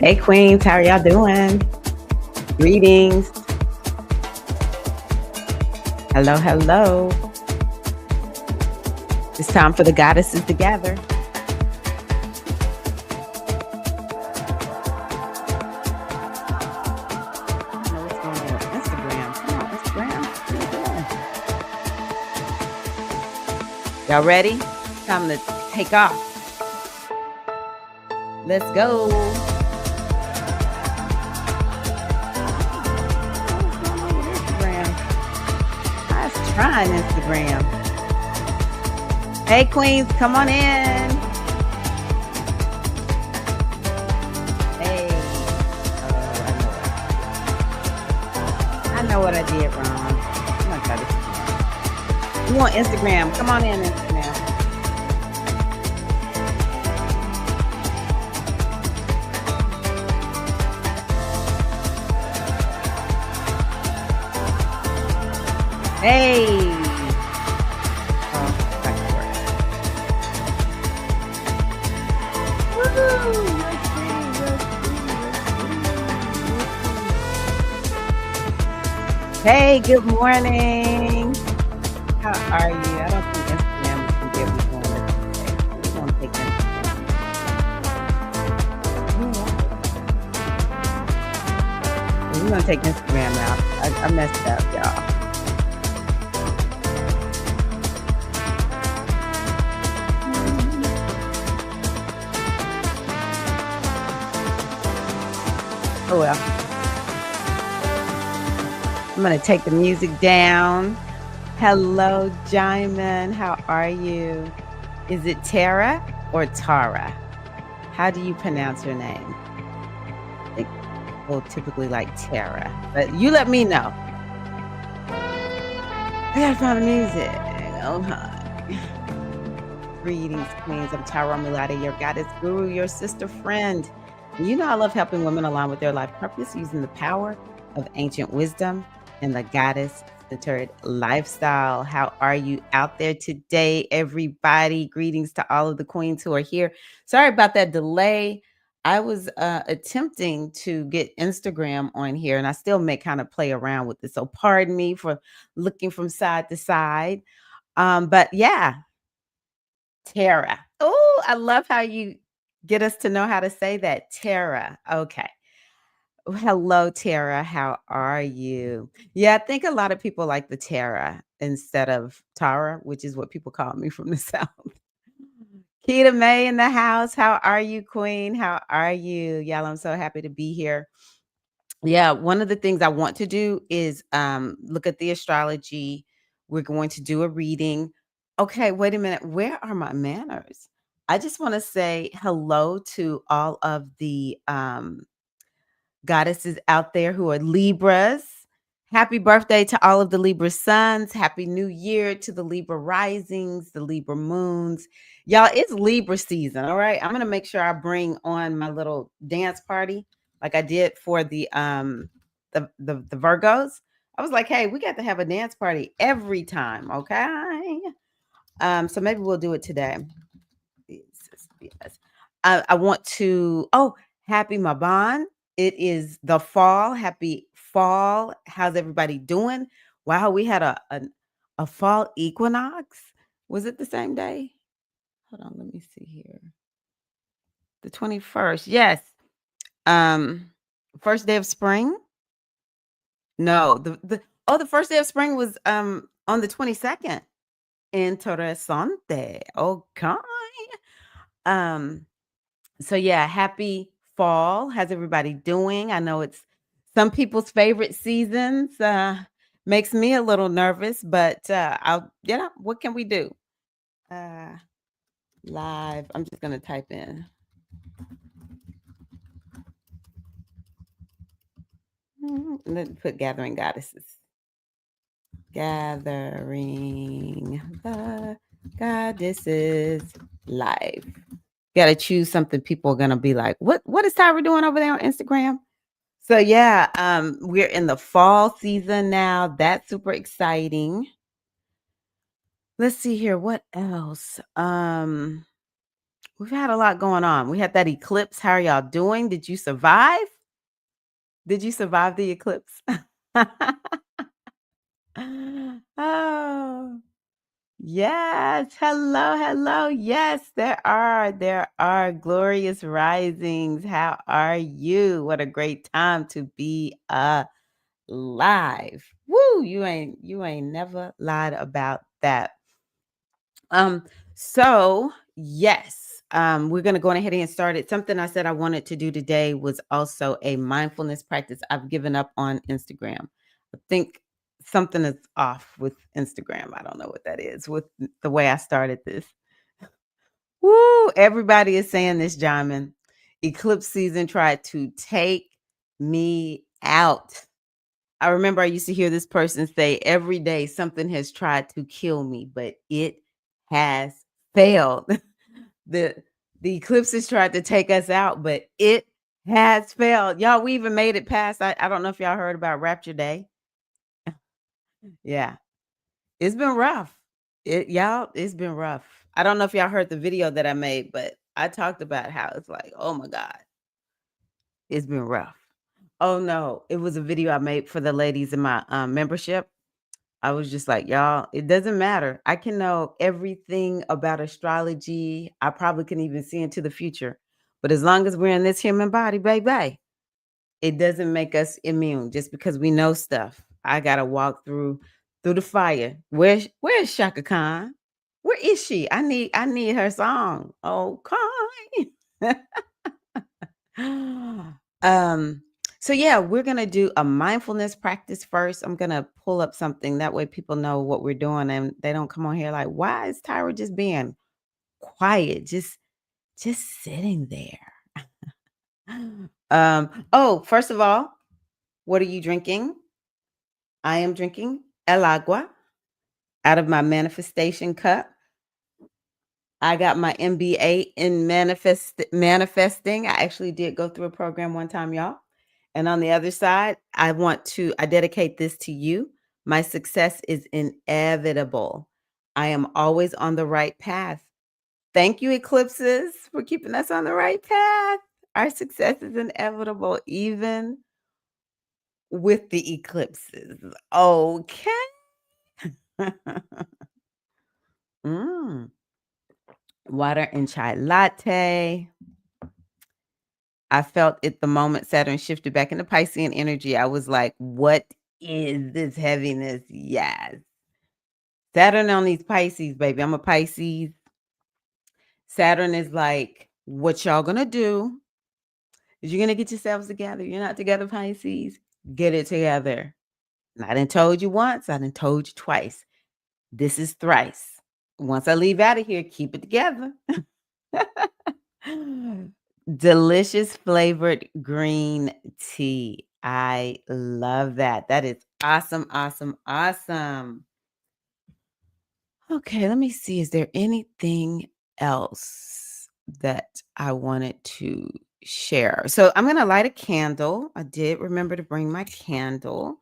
Hey Queens, how are y'all doing? Greetings. Hello, hello. It's time for the goddesses to gather. I don't know what's going on with Instagram. Come on, Instagram. What are you doing? Y'all ready? Time to take off. Let's go. Trying Instagram. Hey Queens, come on in. Hey. I know what I did wrong. I'm gonna try this again. You want Instagram? Come on in, Instagram. Hey. Hey, good morning. How are you? I don't think Instagram can get me going today. We're going to take Instagram. We're going to take Instagram out. I messed up, y'all. Oh well. I'm going to take the music down. Hello, Jaimin. How are you? Is it Tara or Tara? How do you pronounce your name? I think people typically like Tara, but you let me know. I gotta find the music. Oh, hi. Greetings, Queens. I'm Tara Mulata, your goddess guru, your sister friend. You know I love helping women align with their life purpose using the power of ancient wisdom and the goddess-centered lifestyle. How are you out there today, everybody? Greetings to all of the queens who are here. Sorry about that delay. I was attempting to get Instagram on here, and I still may kind of play around with it. So pardon me for looking from side to side. But yeah, Tara. Oh, I love how you get us to know how to say that. Tara. Okay. Hello, Tara. How are you? Yeah, I think a lot of people like the Tara instead of Tara, which is what people call me from the South. Keita May in the house. How are you, Queen? How are you? Y'all, I'm so happy to be here. Yeah, one of the things I want to do is look at the astrology. We're going to do a reading. Okay, wait a minute. Where are my manners? I just want to say hello to all of the goddesses out there who are Libras. Happy birthday to all of the Libra suns. Happy New Year to the Libra risings, the Libra moons. Y'all, it's Libra season, all right? I'm going to make sure I bring on my little dance party like I did for the Virgos. I was like, hey, we got to have a dance party every time, okay? So maybe we'll do it today. Yes. I want to, happy Maban. It is the fall. Happy fall. How's everybody doing? Wow, we had a fall equinox. Was it the same day? Hold on, let me see here. The 21st. Yes. First day of spring? No, the first day of spring was on the 22nd. Interessante. Okay. So yeah, happy fall. How's everybody doing? I know it's some people's favorite seasons. Makes me a little nervous, but what can we do? Live. I'm just gonna type in. Let's put gathering goddesses. Gathering the goddesses live. Gotta choose something people are gonna be like, what is Tyra doing over there on Instagram? So yeah, we're in the fall season now. That's super exciting. Let's see here. What else? We've had a lot going on. We had that eclipse. How are y'all doing? Did you survive? Did you survive the eclipse? Oh, yes. Hello, hello. Yes, there are glorious risings. How are you? What a great time to be alive. Woo, you ain't never lied about that. Um, so yes, we're gonna go on ahead and get started. Something I said I wanted to do today was also a mindfulness practice. I've given up on Instagram. I think something is off with Instagram. I don't know what that is with the way I started this. Woo! Everybody is saying this, Jamin. Eclipse season tried to take me out. I remember I used to hear this person say, every day something has tried to kill me, but it has failed. the the eclipses tried to take us out, but it has failed. Y'all, we even made it past. I don't know if y'all heard about Rapture Day. Yeah, it's been rough. It's been rough. I don't know if y'all heard the video that I made, but I talked about how it's like, oh my God, it's been rough. Oh no, it was a video I made for the ladies in my membership. I was just like, y'all, it doesn't matter. I can know everything about astrology. I probably can even see into the future. But as long as we're in this human body, baby, it doesn't make us immune just because we know stuff. I gotta walk through the fire. Where's Shaka Khan? Where is she? I need her song. Okay. um so yeah, we're gonna do a mindfulness practice first. I'm gonna pull up something that way people know what we're doing and they don't come on here like, why is Tyra just being quiet, just sitting there? Oh, first of all, what are you drinking? I am drinking el agua out of my manifestation cup. I got my MBA in manifesting. I actually did go through a program one time, y'all. And on the other side, I dedicate this to you. My success is inevitable. I am always on the right path. Thank you, eclipses, for keeping us on the right path. Our success is inevitable, even with the eclipses. Okay. Mm. Water and chai latte. I felt it the moment Saturn shifted back into Piscean energy. I was like, what is this heaviness? Yes. Saturn on these Pisces, baby. I'm a Pisces. Saturn is like, what y'all gonna do is you're gonna get yourselves together. You're not together, Pisces. Get it together. And I done told you once, I done told you twice. This is thrice. Once I leave out of here, keep it together. Delicious flavored green tea. I love that. That is awesome, awesome, awesome. Okay, let me see. Is there anything else that I wanted to share? So I'm going to light a candle. I did remember to bring my candle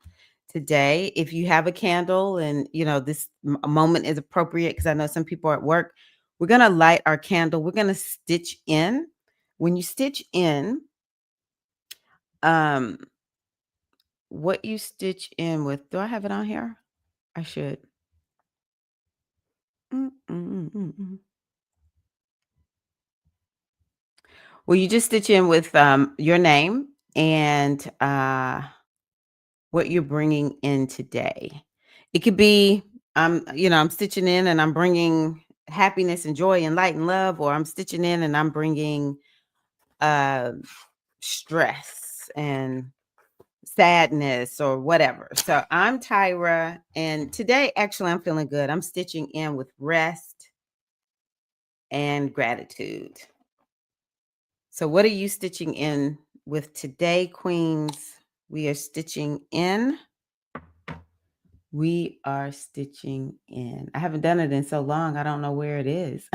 today. If you have a candle and, this moment is appropriate because I know some people are at work, we're going to light our candle. We're going to stitch in. When you stitch in, um, what you stitch in with, do I have it on here? I should. Mm, mm, mm, mm, mm. Well, you just stitch in with your name and what you're bringing in today. It could be, I'm stitching in and I'm bringing happiness and joy and light and love, or I'm stitching in and I'm bringing uh, stress and sadness or whatever. So I'm Tyra, and today, actually, I'm feeling good. I'm stitching in with rest and gratitude. So, what are you stitching in with today, Queens? We are stitching in. We are stitching in. I haven't done it in so long. I don't know where it is.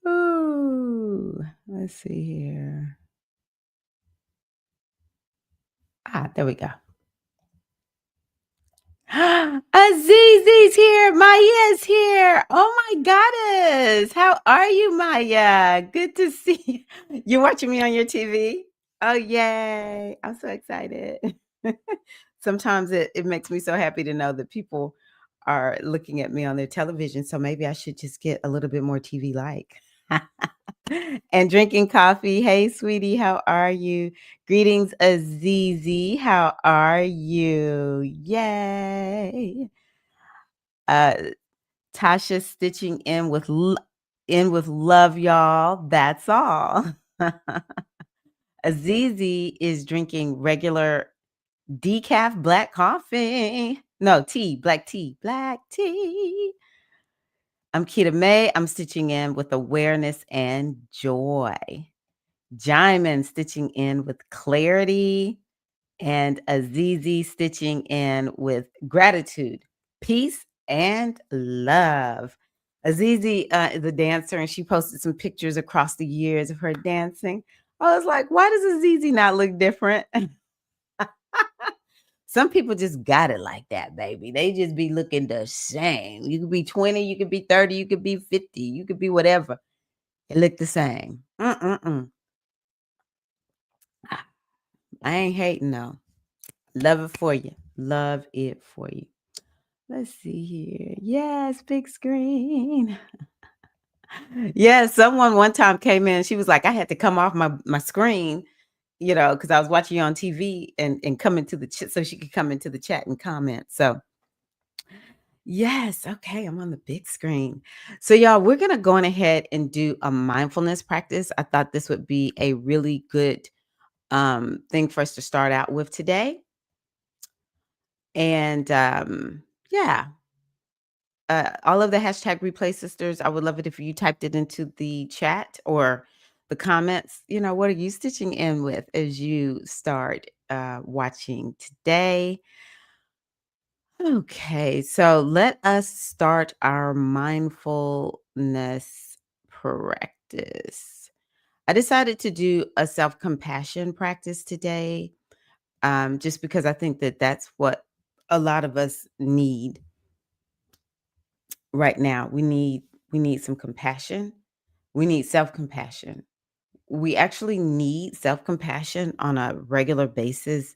Ooh, let's see here. There we go. Azizi's here. Maya's here. Oh my goddess. How are you, Maya? Good to see you. You're watching me on your TV? Oh, yay. I'm so excited. Sometimes it makes me so happy to know that people are looking at me on their television. So maybe I should just get a little bit more TV like. And drinking coffee. Hey, sweetie, how are you? Greetings, Azizi. How are you? Yay. Uh, Tasha stitching in with love, y'all. That's all. Azizi is drinking regular decaf black coffee. No, tea, black tea, black tea. I'm Kita May. I'm stitching in with awareness and joy. Jaimin stitching in with clarity, and Azizi stitching in with gratitude, peace, and love. Azizi is a dancer, and she posted some pictures across the years of her dancing. I was like, why does Azizi not look different? Some people just got it like that, baby. They just be looking the same. You could be 20, you could be 30, you could be 50, you could be whatever. It look the same. Mm-mm-mm. I ain't hating though. Love it for you. Love it for you. Let's see here. Yes, big screen. Yeah, someone one time came in. She was like, I had to come off my screen, because I was watching you on TV and come into the chat so she could come into the chat and comment. So yes, okay, I'm on the big screen. So y'all, we're gonna go on ahead and do a mindfulness practice. I thought this would be a really good thing for us to start out with today. And yeah, all of the hashtag replay sisters, I would love it if you typed it into the chat or the comments. What are you stitching in with as you start watching today? Okay, so let us start our mindfulness practice. I decided to do a self-compassion practice today, just because I think that that's what a lot of us need right now. We need some compassion. We need self-compassion. We actually need self-compassion on a regular basis.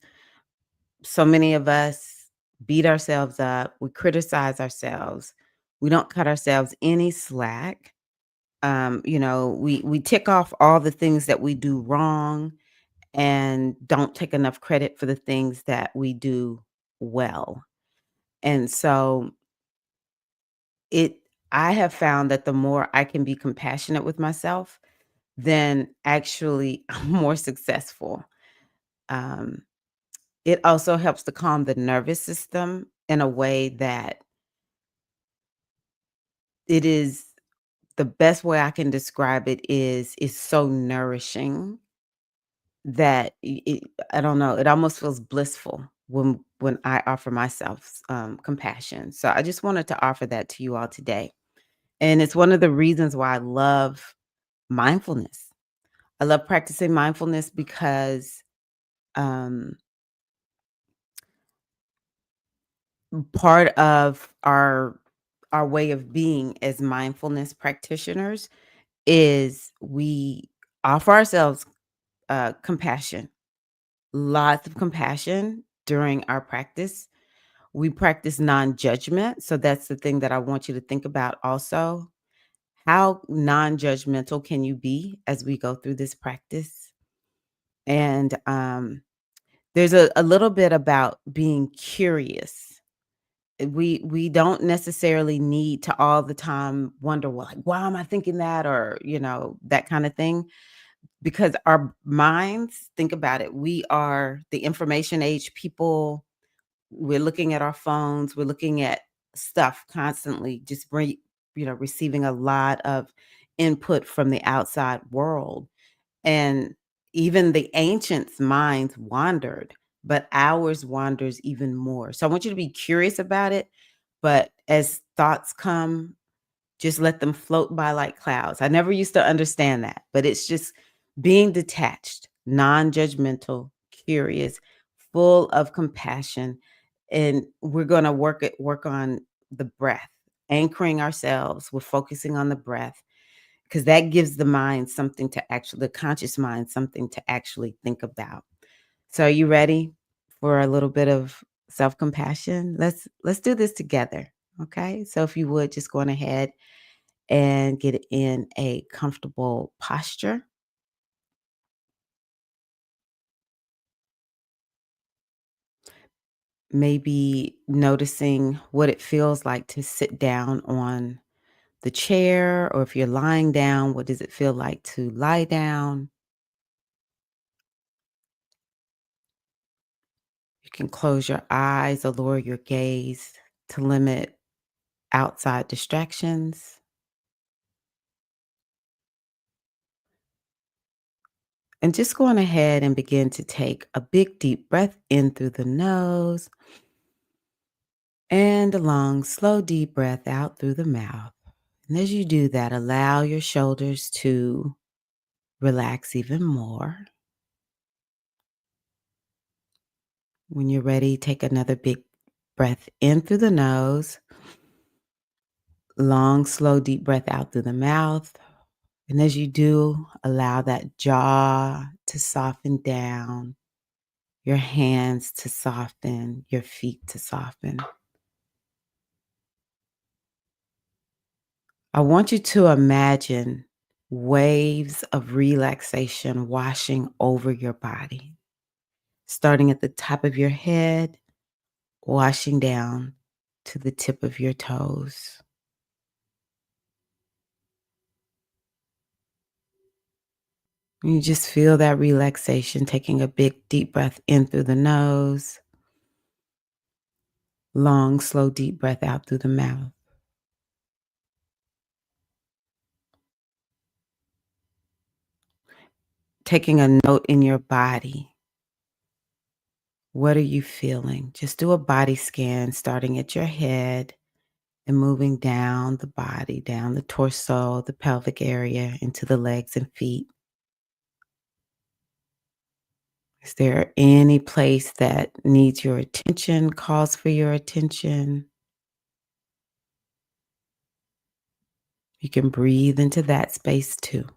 So many of us beat ourselves up, we criticize ourselves, we don't cut ourselves any slack. We tick off all the things that we do wrong and don't take enough credit for the things that we do well. And so it I have found that the more I can be compassionate with myself, then actually I'm more successful. Um, it also helps to calm the nervous system in a way that it is the best way I can describe it is so nourishing that I don't know, it almost feels blissful when I offer myself compassion. So I just wanted to offer that to you all today. And it's one of the reasons why I love mindfulness. I love practicing mindfulness because um, part of our way of being as mindfulness practitioners is we offer ourselves compassion, lots of compassion during our practice. We practice non-judgment. So that's the thing that I want you to think about also. How non-judgmental can you be as we go through this practice? And there's a little bit about being curious. We don't necessarily need to all the time wonder, well, like, why am I thinking that? Or, that kind of thing. Because our minds, think about it, we are the information age people. We're looking at our phones, we're looking at stuff constantly, just receiving a lot of input from the outside world. And even the ancients' minds wandered, but ours wanders even more. So I want you to be curious about it, but as thoughts come, just let them float by like clouds. I never used to understand that, but it's just being detached, non-judgmental, curious, full of compassion. And we're gonna work on the breath, anchoring ourselves. We're focusing on the breath because that gives the mind something to actually the conscious mind something to actually think about. So are you ready for a little bit of self-compassion? Let's do this together. Okay. So if you would just go on ahead and get in a comfortable posture. Maybe noticing what it feels like to sit down on the chair, or if you're lying down, what does it feel like to lie down? You can close your eyes or lower your gaze to limit outside distractions. And just go on ahead and begin to take a big deep breath in through the nose and a long, slow, deep breath out through the mouth. And as you do that, allow your shoulders to relax even more. When you're ready, take another big breath in through the nose, long, slow, deep breath out through the mouth. And as you do, allow that jaw to soften down, your hands to soften, your feet to soften. I want you to imagine waves of relaxation washing over your body, starting at the top of your head, washing down to the tip of your toes. You just feel that relaxation, taking a big deep breath in through the nose, long, slow, deep breath out through the mouth. Taking a note in your body. What are you feeling? Just do a body scan starting at your head and moving down the body, down the torso, the pelvic area, into the legs and feet. Is there any place that needs your attention, calls for your attention? You can breathe into that space too.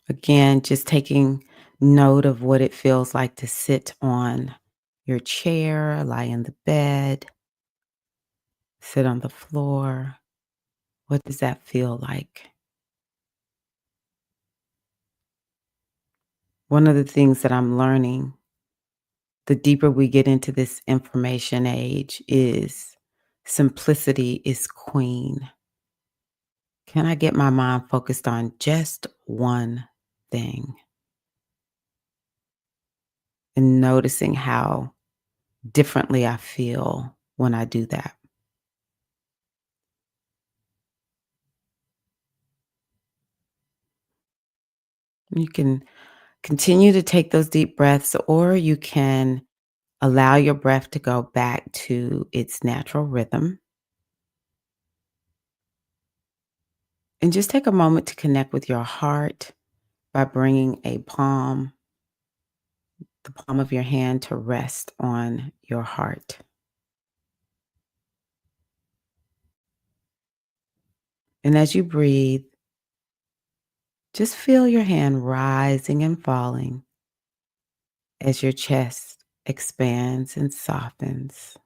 Again, just taking note of what it feels like to sit on your chair, lie in the bed, sit on the floor. What does that feel like? One of the things that I'm learning, the deeper we get into this information age, is simplicity is queen. Can I get my mind focused on just one thing? And noticing how differently I feel when I do that. You can continue to take those deep breaths, or you can allow your breath to go back to its natural rhythm. And just take a moment to connect with your heart by bringing the palm of your hand to rest on your heart. And as you breathe, just feel your hand rising and falling as your chest expands and softens.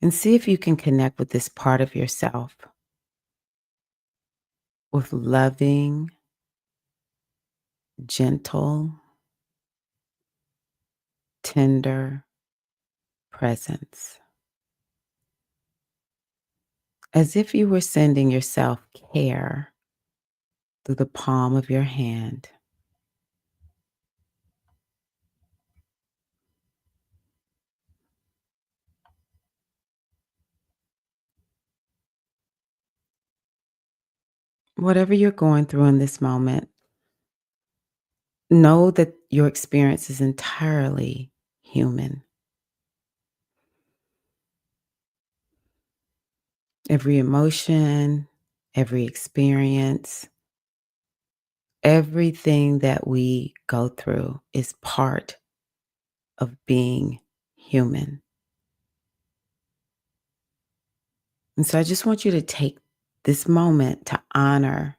And see if you can connect with this part of yourself with loving, gentle, tender presence. As if you were sending yourself care through the palm of your hand. Whatever you're going through in this moment, know that your experience is entirely human. Every emotion, every experience, everything that we go through is part of being human. And so I just want you to take this moment to honor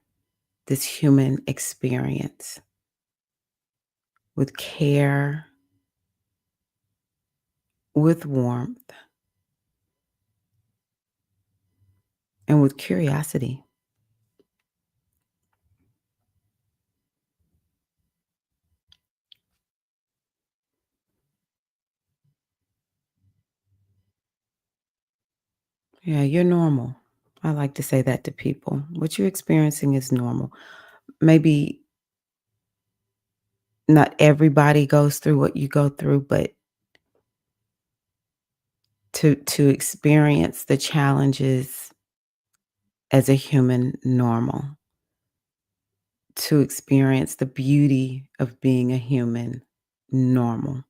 this human experience with care, with warmth, and with curiosity. Yeah, you're normal. I like to say that to people. What you're experiencing is normal. Maybe not everybody goes through what you go through, but to experience the challenges as a human normal, to experience the beauty of being a human normal.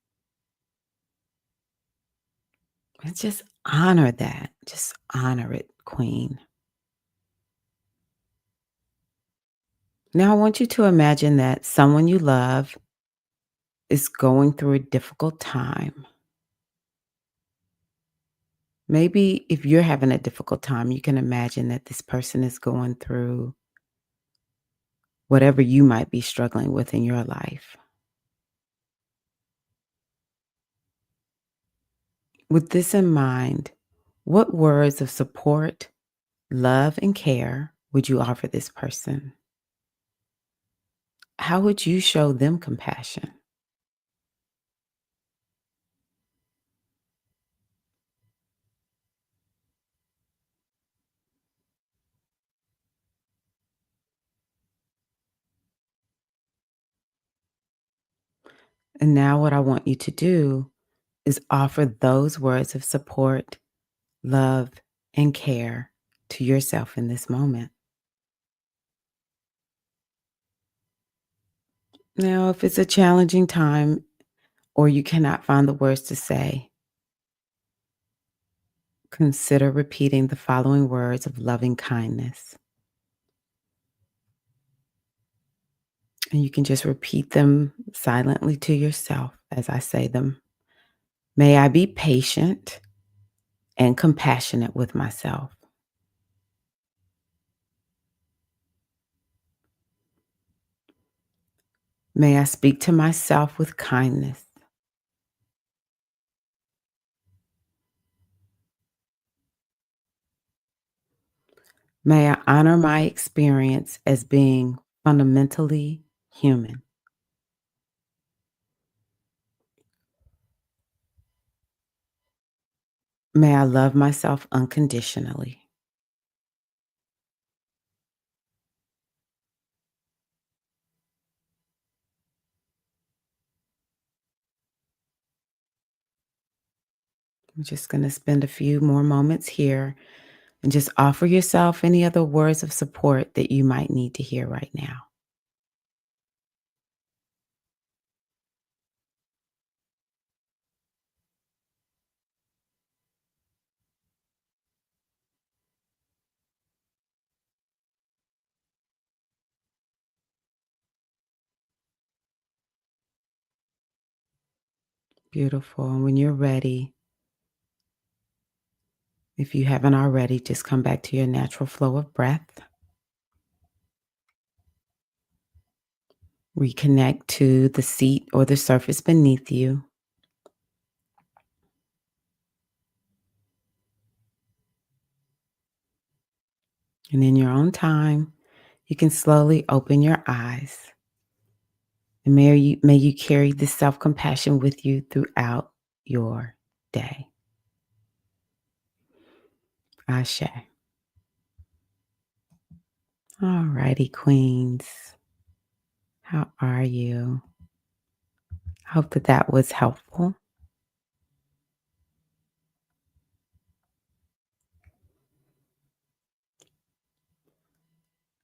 And just honor that. Just honor it, Queen. Now I want you to imagine that someone you love is going through a difficult time. Maybe if you're having a difficult time, you can imagine that this person is going through whatever you might be struggling with in your life. With this in mind, what words of support, love, and care would you offer this person? How would you show them compassion? And now, what I want you to do is offer those words of support, love, and care to yourself in this moment. Now, if it's a challenging time or you cannot find the words to say, consider repeating the following words of loving kindness. And you can just repeat them silently to yourself as I say them. May I be patient and compassionate with myself. May I speak to myself with kindness. May I honor my experience as being fundamentally human. May I love myself unconditionally. I'm just going to spend a few more moments here and just offer yourself any other words of support that you might need to hear right now. Beautiful. And when you're ready, if you haven't already, just come back to your natural flow of breath. Reconnect to the seat or the surface beneath you. And in your own time, you can slowly open your eyes. And may you carry this self compassion with you throughout your day. Ashe. All righty, queens. How are you? Hope that that was helpful.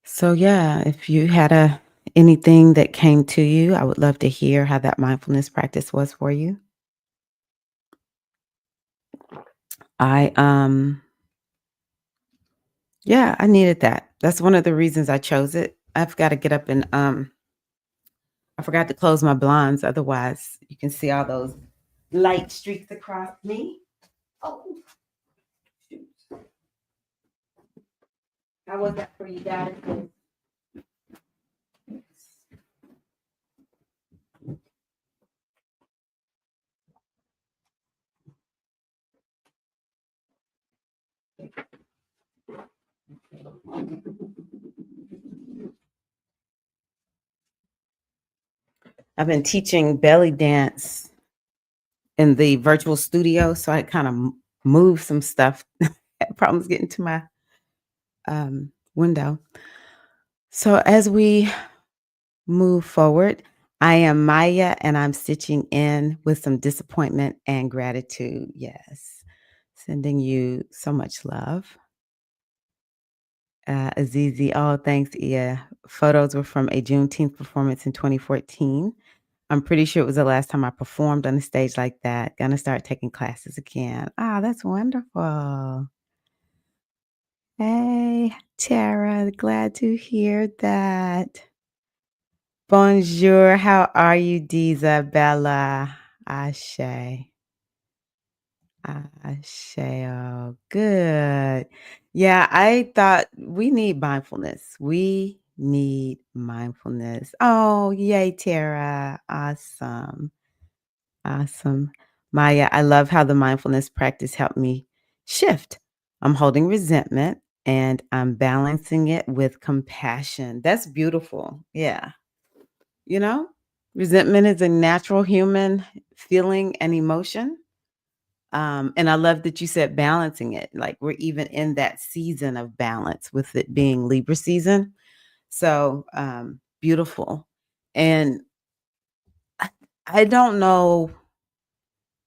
So yeah, if you had anything that came to you, I would love to hear how that mindfulness practice was for you. I Yeah, I needed that. That's one of the reasons I chose it. I've gotta get up and, I forgot to close my blinds, otherwise you can see all those light streaks across me. Oh, shoot. How was that for you guys? I've been teaching belly dance in the virtual studio, so I kinda moved some stuff. Had problems getting to my, window. So as we move forward, I am Maya, and I'm stitching in with some disappointment and gratitude. Yes. Sending you so much love. Azizi, oh, thanks, Ia. Photos were from a Juneteenth performance in 2014. I'm pretty sure it was the last time I performed on a stage like that. Gonna start taking classes again. Ah, that's wonderful. Hey, Tara, glad to hear that. Bonjour, how are you, Diza Bella? Ashe. Ashe. Oh, good. Yeah, I thought we need mindfulness. We need mindfulness. Oh, yay, Tara. Awesome. Awesome. Maya, I love how the mindfulness practice helped me shift. I'm holding resentment and I'm balancing it with compassion. That's beautiful. Yeah. You know, resentment is a natural human feeling and emotion. And I love that you said balancing it. Like we're even in that season of balance with it being Libra season. So beautiful. And I, I don't know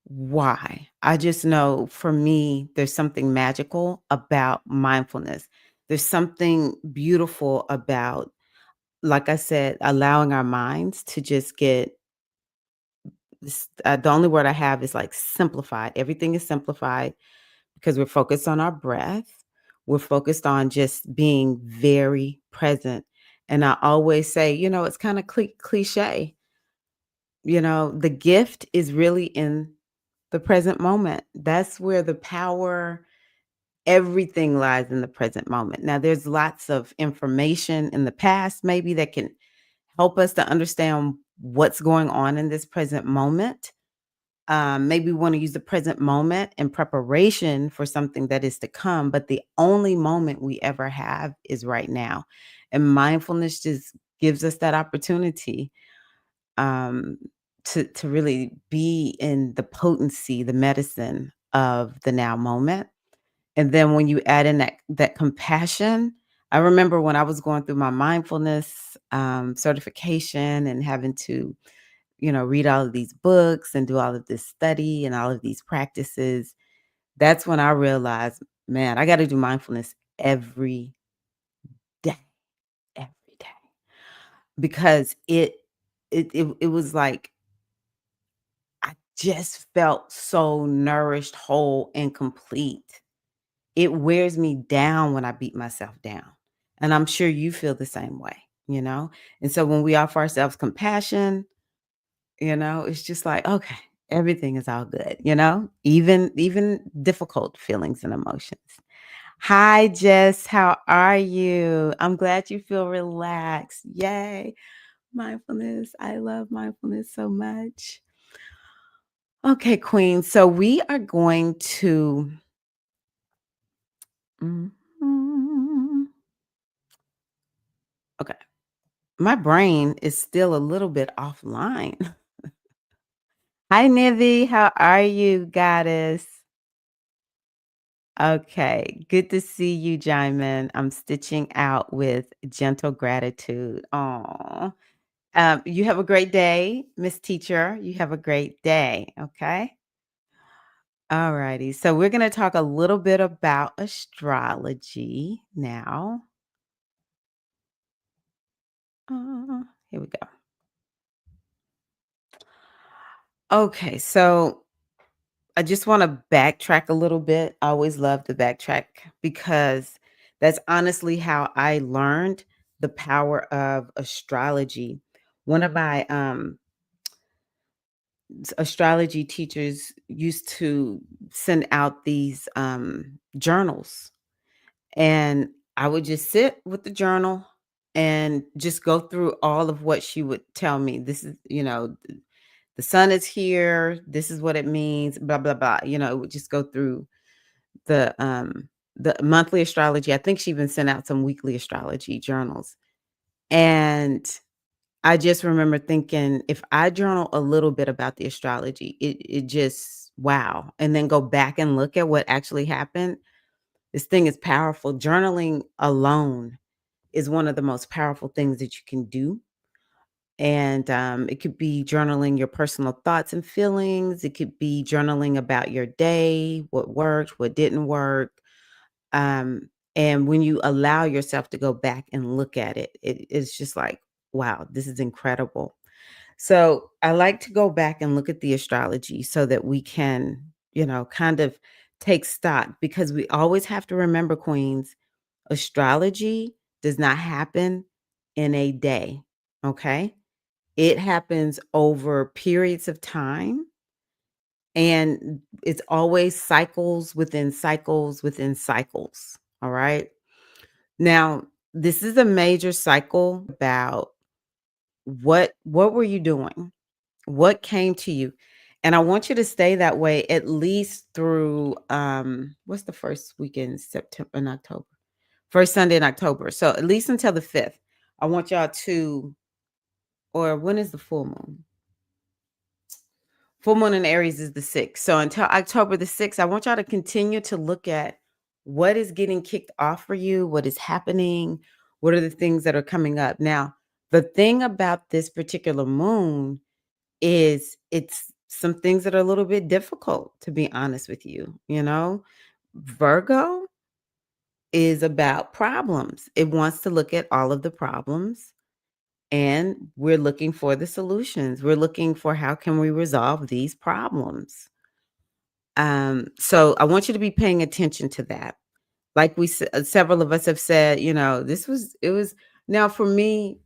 why. I just know for me, there's something magical about mindfulness. There's something beautiful about, like I said, allowing our minds to just get the only word I have is like simplified. Everything is simplified because we're focused on our breath. We're focused on just being very present. And I always say, it's kind of cliche. The gift is really in the present moment. That's where the power, everything lies in the present moment. Now, there's lots of information in the past, maybe that can help us to understand what's going on in this present moment. Maybe we want to use the present moment in preparation for something that is to come, but the only moment we ever have is right now. And mindfulness just gives us that opportunity um, to really be in the potency, the medicine of the now moment. And then when you add in that compassion, I remember when I was going through my mindfulness certification and having to read all of these books and do all of this study and all of these practices. That's when I realized, man, I got to do mindfulness every day, every day, because it was like I just felt so nourished, whole, and complete. It wears me down when I beat myself down. And I'm sure you feel the same way. And so when we offer ourselves compassion, it's just like, okay, everything is all good. Even difficult feelings and emotions. Hi, Jess. How are you? I'm glad you feel relaxed. Yay. Mindfulness. I love mindfulness so much. Okay, Queen. So we are going to. Mhm. Okay. My brain is still a little bit offline. Hi, Nivi. How are you, goddess? Okay, good to see you, Jaimin. I'm stitching out with gentle gratitude. Oh, you have a great day, Miss Teacher. You have a great day. Okay. All righty. So we're going to talk a little bit about astrology now. Here we go. Okay, so I just want to backtrack a little bit. I always love to backtrack because That's honestly how I learned the power of astrology. One of my astrology teachers used to send out these journals, and I would just sit with the journal and just go through all of what she would tell me. This is, the sun is here, this is what it means, blah blah blah. It would just go through the um the monthly astrology. I think she even sent out some weekly astrology journals. And I just remember thinking, if I journal a little bit about the astrology, it just wow. And then go back and look at what actually happened. This thing is powerful. Journaling alone is one of the most powerful things that you can do. And it could be journaling your personal thoughts and feelings. It could be journaling about your day, what worked, what didn't work. And when you allow yourself to go back and look at it, it's just like, wow, this is incredible. So I like to go back and look at the astrology so that we can, kind of take stock, because we always have to remember, Queens, astrology does not happen in a day. Okay. It happens over periods of time, and it's always cycles within cycles within cycles. All right. Now, this is a major cycle about what were you doing? What came to you? And I want you to stay that way at least through what's the first weekend in September and October? First Sunday in October. So at least until the 5th. I want y'all to, or when is the full moon? Full moon in Aries is the 6th. So until October the 6th, I want y'all to continue to look at what is getting kicked off for you, what is happening, what are the things that are coming up. Now, the thing about this particular moon is it's some things that are a little bit difficult, to be honest with you. Virgo is about problems. It wants to look at all of the problems, and we're looking for the solutions. We're looking for how can we resolve these problems. So I want you to be paying attention to that. Like several of us have said, it was now for me.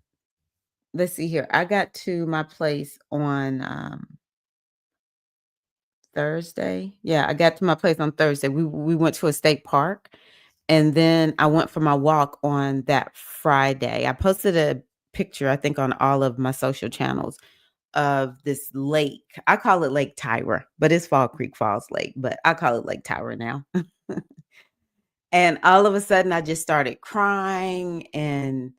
Let's see here. I got to my place on Thursday. Yeah, I got to my place on Thursday. We went to a state park, and then I went for my walk on that Friday. I posted a picture, I think, on all of my social channels of this lake. I call it Lake Tyra, but it's Fall Creek Falls Lake, but I call it Lake Tyra now. And all of a sudden I just started crying, and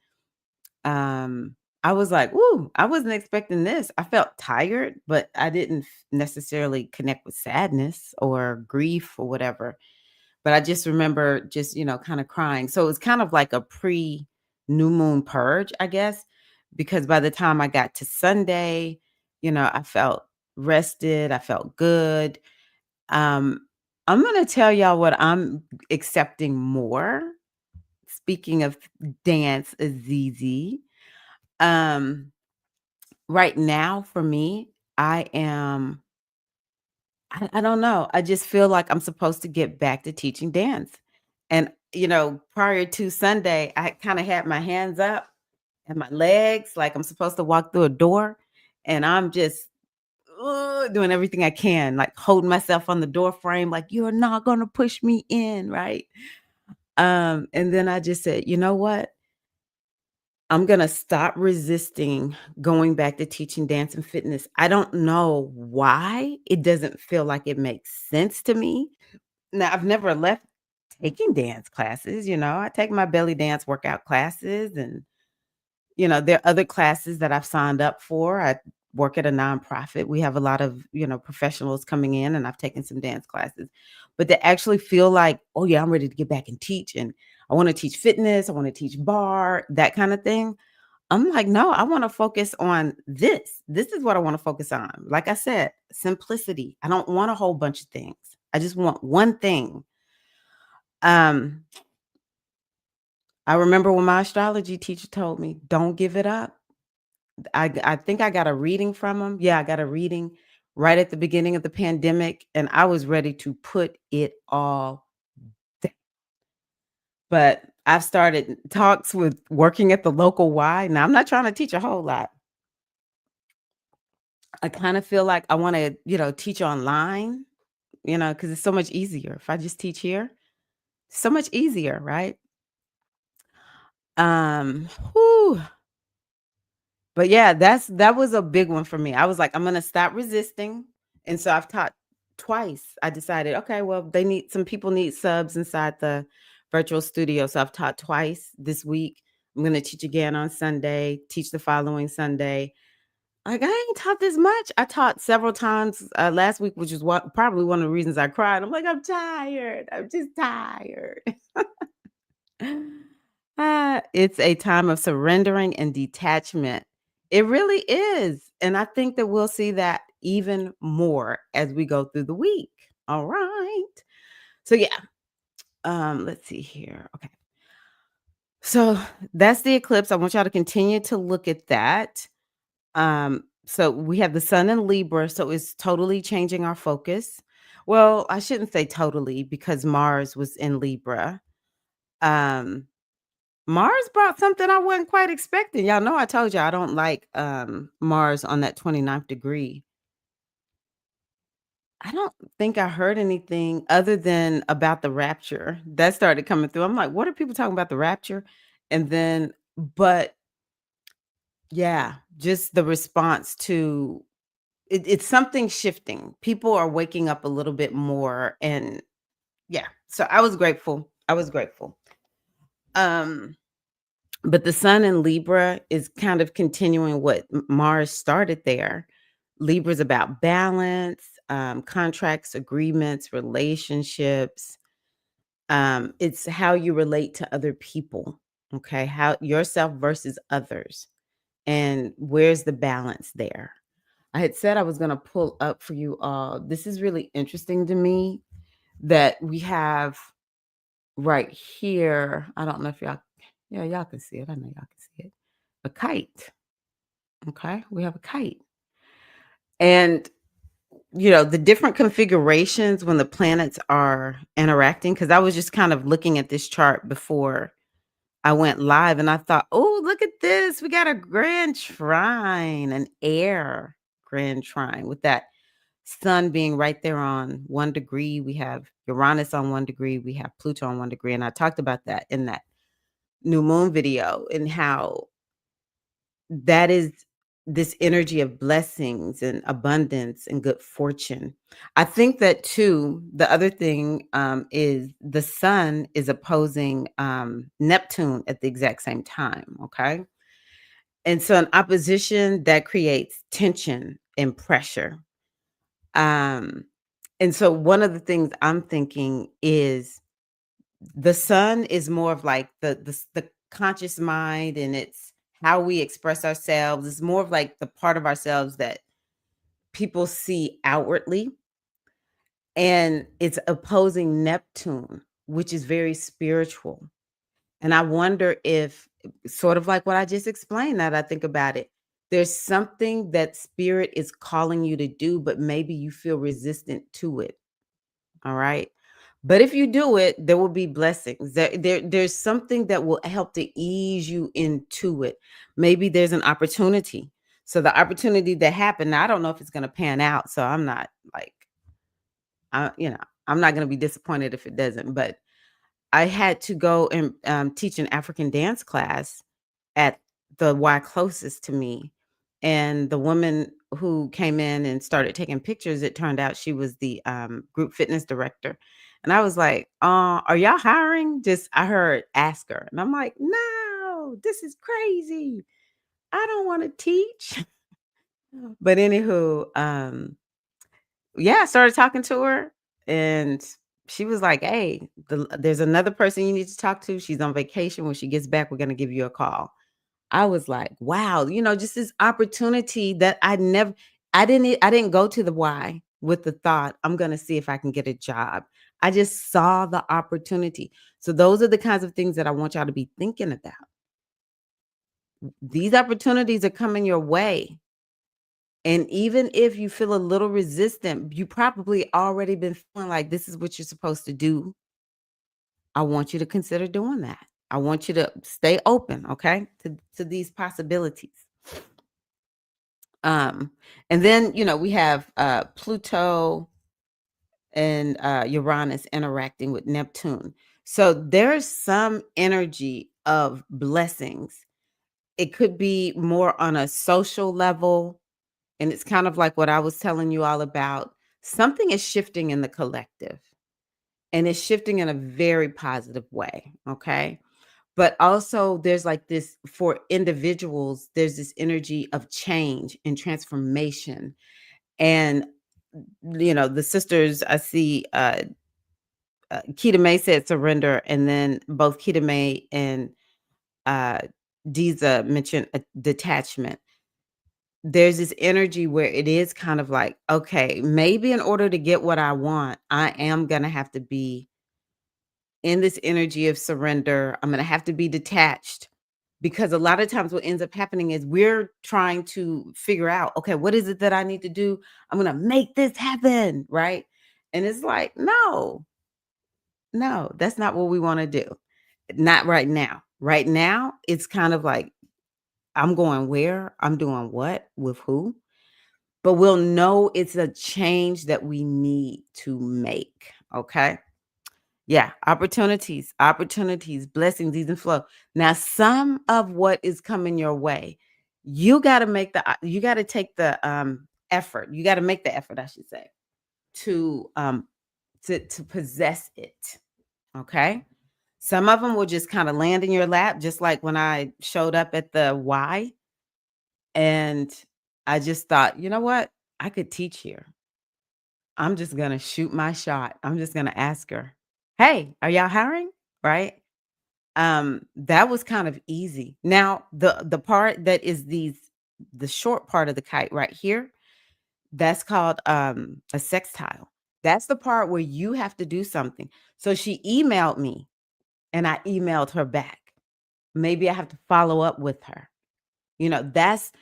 I was like, "Ooh, I wasn't expecting this." I felt tired, but I didn't necessarily connect with sadness or grief or whatever. But I just remember just, kind of crying. So it was kind of like a pre-new moon purge, I guess, because by the time I got to Sunday, I felt rested, I felt good. Um, I'm gonna tell y'all what I'm accepting more. Speaking of dance, Azizi. Um, right now for me, I am I don't know. I just feel like I'm supposed to get back to teaching dance. And, prior to Sunday, I kind of had my hands up and my legs like I'm supposed to walk through a door. And I'm just doing everything I can, like holding myself on the door frame, like, you're not going to push me in. Right. And then I just said, you know what? I'm going to stop resisting going back to teaching dance and fitness. I don't know why it doesn't feel like it makes sense to me. Now, I've never left taking dance classes. I take my belly dance workout classes, and, there are other classes that I've signed up for. I work at a nonprofit. We have a lot of, professionals coming in, and I've taken some dance classes. But to actually feel like, oh yeah, I'm ready to get back and teach, and I want to teach fitness, I want to teach bar, that kind of thing. I'm like, no, I want to focus on this. This is what I want to focus on. Like I said, simplicity. I don't want a whole bunch of things. I just want one thing. Um, I remember when my astrology teacher told me, don't give it up. I think I got a reading from him. Yeah, I got a reading right at the beginning of the pandemic, and I was ready to put it all down. But I've started talks with working at the local Y. Now, I'm not trying to teach a whole lot. I kind of feel like I want to, teach online, because it's so much easier. If I just teach here, so much easier, right? Whew. But yeah, that was a big one for me. I was like, I'm gonna stop resisting. And so I've taught twice. I decided, okay, well, some people need subs inside the virtual studio. So I've taught twice this week. I'm gonna teach again on Sunday, teach the following Sunday. Like I ain't taught this much. I taught several times last week, which is probably one of the reasons I cried. I'm like, I'm tired. I'm just tired. It's a time of surrendering and detachment. It really is. And I think that we'll see that even more as we go through the week. All right. So yeah. Let's see here. Okay. So that's the eclipse. I want y'all to continue to look at that. So we have the sun in Libra, so it's totally changing our focus. Well, I shouldn't say totally because Mars was in Libra. Um, Mars brought something I wasn't quite expecting. Y'all know I told you I don't like Mars on that 29th degree. I don't think I heard anything other than about the rapture. That started coming through. I'm like, what are people talking about the rapture? And then, but yeah, just the response to it's something shifting. People are waking up a little bit more. And yeah, so I was grateful. I was grateful. Um, But the sun in Libra is kind of continuing what Mars started there. Libra's about balance, contracts, agreements, relationships. It's how you relate to other people. Okay. How yourself versus others. And where's the balance there? I had said I was going to pull up for you all. This is really interesting to me that we have right here. I don't know if yeah, y'all can see it. I know y'all can see it. A kite. Okay. We have a kite. And, the different configurations when the planets are interacting, because I was just kind of looking at this chart before I went live and I thought, oh, look at this. We got a grand trine, an air grand trine with that sun being right there on 1 degree. We have Uranus on 1 degree. We have Pluto on 1 degree. And I talked about that in that new moon video and how that is this energy of blessings and abundance and good fortune. I think that too, the other thing is the sun is opposing Neptune at the exact same time. Okay. And so an opposition that creates tension and pressure. Um, and so one of the things I'm thinking is the sun is more of like the conscious mind, and it's how we express ourselves. It's more of like the part of ourselves that people see outwardly, and it's opposing Neptune, which is very spiritual. And I wonder if, sort of like what I just explained, that I think about it, there's something that spirit is calling you to do, but maybe you feel resistant to it. All right. But if you do it, there will be blessings. There's something that will help to ease you into it. Maybe there's an opportunity. So the opportunity that happened, now, I don't know if it's going to pan out. So I'm not like, I'm not going to be disappointed if it doesn't. But I had to go and teach an African dance class at the Y closest to me. And the woman who came in and started taking pictures, it turned out she was the group fitness director. And I was like, are y'all hiring? Just, I heard, ask her. And I'm like, no, this is crazy. I don't want to teach. But anywho, yeah, I started talking to her and she was like, hey, there's another person you need to talk to. She's on vacation. When she gets back, we're going to give you a call. I was like, wow, just this opportunity that I didn't go to the Y with the thought, I'm going to see if I can get a job. I just saw the opportunity. So those are the kinds of things that I want y'all to be thinking about. These opportunities are coming your way. And even if you feel a little resistant, you probably already been feeling like this is what you're supposed to do. I want you to consider doing that. I want you to stay open, okay, to these possibilities. Um, and then, we have Pluto and Uranus interacting with Neptune. So there's some energy of blessings. It could be more on a social level. And it's kind of like what I was telling you all about. Something is shifting in the collective, and it's shifting in a very positive way. Okay. But also, there's like this for individuals, there's this energy of change and transformation. And, the sisters, I see Keita May said surrender, and then both Keita May and uh, Diza mentioned a detachment. There's this energy where it is kind of like, okay, maybe in order to get what I want, I am going to have to be in this energy of surrender. I'm going to have to be detached, because a lot of times what ends up happening is we're trying to figure out, okay, what is it that I need to do? I'm going to make this happen. Right. And it's like, no, no, that's not what we want to do. Not right now. Right now, it's kind of like, I'm going where, I'm doing what, with who, but we'll know it's a change that we need to make. Okay. Yeah. Opportunities, blessings, ease and flow. Now, some of what is coming your way, you got to you got to take the effort. You got to make the effort, I should say, to to possess it. Okay. Some of them will just kind of land in your lap, just like when I showed up at the Y, and I just thought, you know what? I could teach here. I'm just going to shoot my shot. I'm just going to ask her, "Hey, are y'all hiring?" Right? That was kind of easy. Now, the part that is the short part of the kite right here, that's called a sextile. That's the part where you have to do something. So she emailed me, and I emailed her back. Maybe I have to follow up with her. That's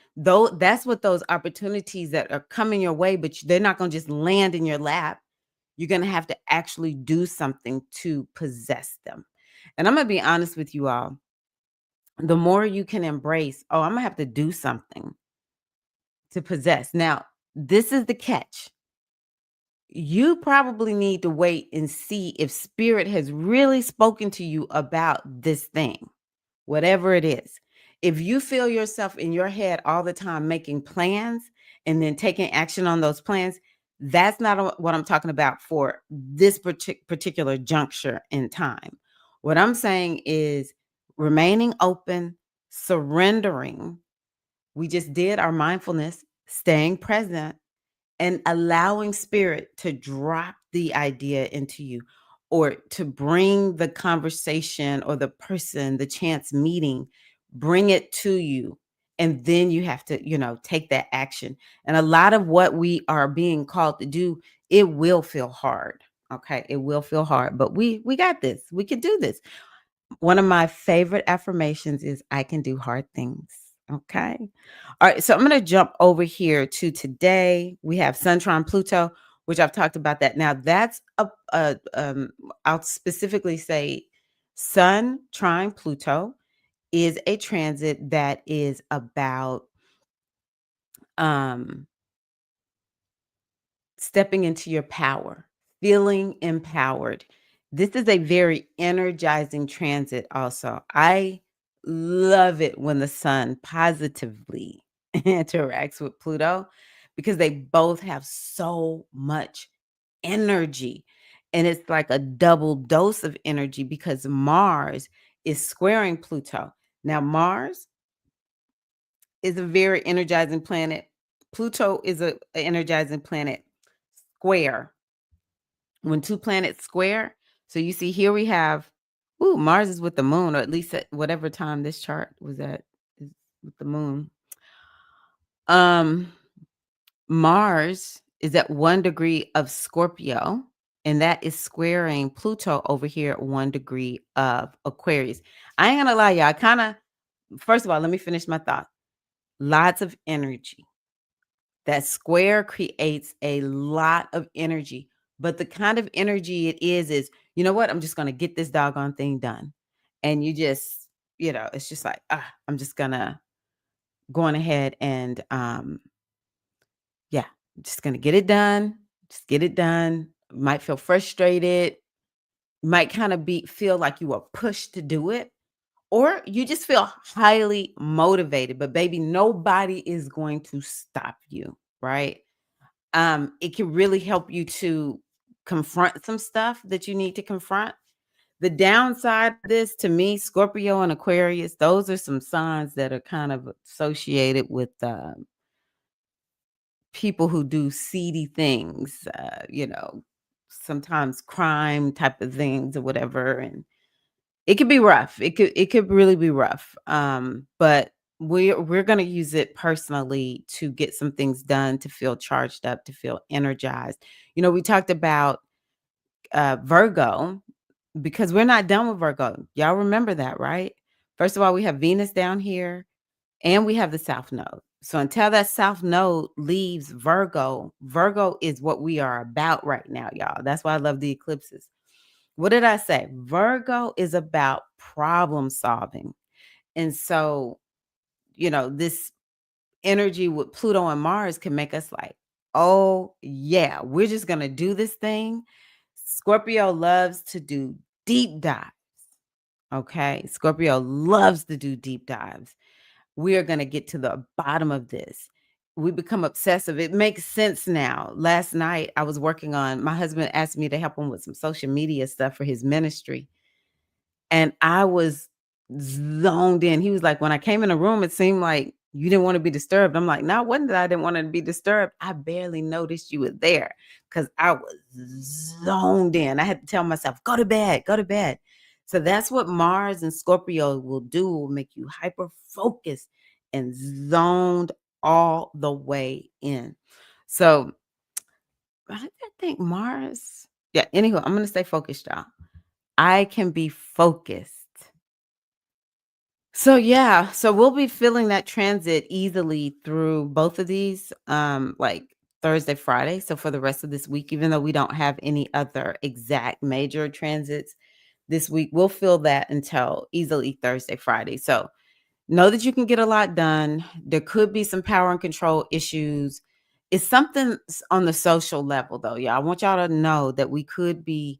what those opportunities that are coming your way, but they're not going to just land in your lap. You're going to have to actually do something to possess them. And I'm going to be honest with you all. The more you can embrace, oh, I'm going to have to do something to possess. Now, this is the catch. You probably need to wait and see if spirit has really spoken to you about this thing, whatever it is. If you feel yourself in your head all the time making plans and then taking action on those plans, that's not what I'm talking about for this particular juncture in time. What I'm saying is remaining open, surrendering. We just did our mindfulness, staying present, and allowing spirit to drop the idea into you, or to bring the conversation or the person, the chance meeting, bring it to you. And then you have to, take that action. And a lot of what we are being called to do, it will feel hard. Okay. It will feel hard, but we got this. We can do this. One of my favorite affirmations is I can do hard things. Okay. All right. So I'm going to jump over here to today. We have Sun trine Pluto, which I've talked about that. Now that's I'll specifically say Sun trine Pluto is a transit that is about um stepping into your power, feeling empowered. This is a very energizing transit, also. I love it when the sun positively interacts with Pluto, because they both have so much energy. And it's like a double dose of energy because Mars is squaring Pluto. Now, Mars is a very energizing planet. Pluto is a energizing planet square. When two planets square, so you see here we have, ooh, Mars is with the moon, or at least at whatever time this chart was at, is with the moon. Um, Mars is at 1 degree of Scorpio, and that is squaring Pluto over here at 1 degree of Aquarius. I ain't gonna lie, y'all. First of all, let me finish my thought. Lots of energy. That square creates a lot of energy, but the kind of energy it is, you know what? I'm just going to get this doggone thing done. and you just, it's just like, I'm just gonna going ahead and yeah, just gonna get it done. Just get it done. Might feel frustrated, might kind of be feel like you were pushed to do it, or you just feel highly motivated. But baby, nobody is going to stop you, right? It can really help you to confront some stuff that you need to confront. The downside of this to me, Scorpio and Aquarius, those are some signs that are kind of associated with people who do seedy things, sometimes crime type of things or whatever. And it could be rough. It could really be rough. But we're gonna use it personally to get some things done, to feel charged up, to feel energized. We talked about Virgo because we're not done with Virgo. Y'all remember that, right? First of all, we have Venus down here and we have the South Node. So until that South Node leaves Virgo, Virgo is what we are about right now, y'all. That's why I love the eclipses. What did I say? Virgo is about problem solving. And so, this energy with Pluto and Mars can make us like, oh, yeah, we're just going to do this thing. Scorpio loves to do deep dives. Okay. Scorpio loves to do deep dives. We are going to get to the bottom of this. We become obsessive. It makes sense now. Last night, I was working on, my husband asked me to help him with some social media stuff for his ministry. And I was zoned in. He was like, "When I came in the room, it seemed like you didn't want to be disturbed." I'm like, "No, it wasn't that I didn't want to be disturbed. I barely noticed you were there because I was zoned in. I had to tell myself, go to bed, go to bed." So that's what Mars and Scorpio will do, will make you hyper focused and zoned all the way in. So I think Mars, yeah, anyway, I'm going to stay focused, y'all. I can be focused. So yeah, so we'll be feeling that transit easily through both of these, like Thursday, Friday. So for the rest of this week, even though we don't have any other exact major transits this week, we'll feel that until easily Thursday, Friday. So know that you can get a lot done. There could be some power and control issues. It's something on the social level, though. Yeah, I want y'all to know that we could be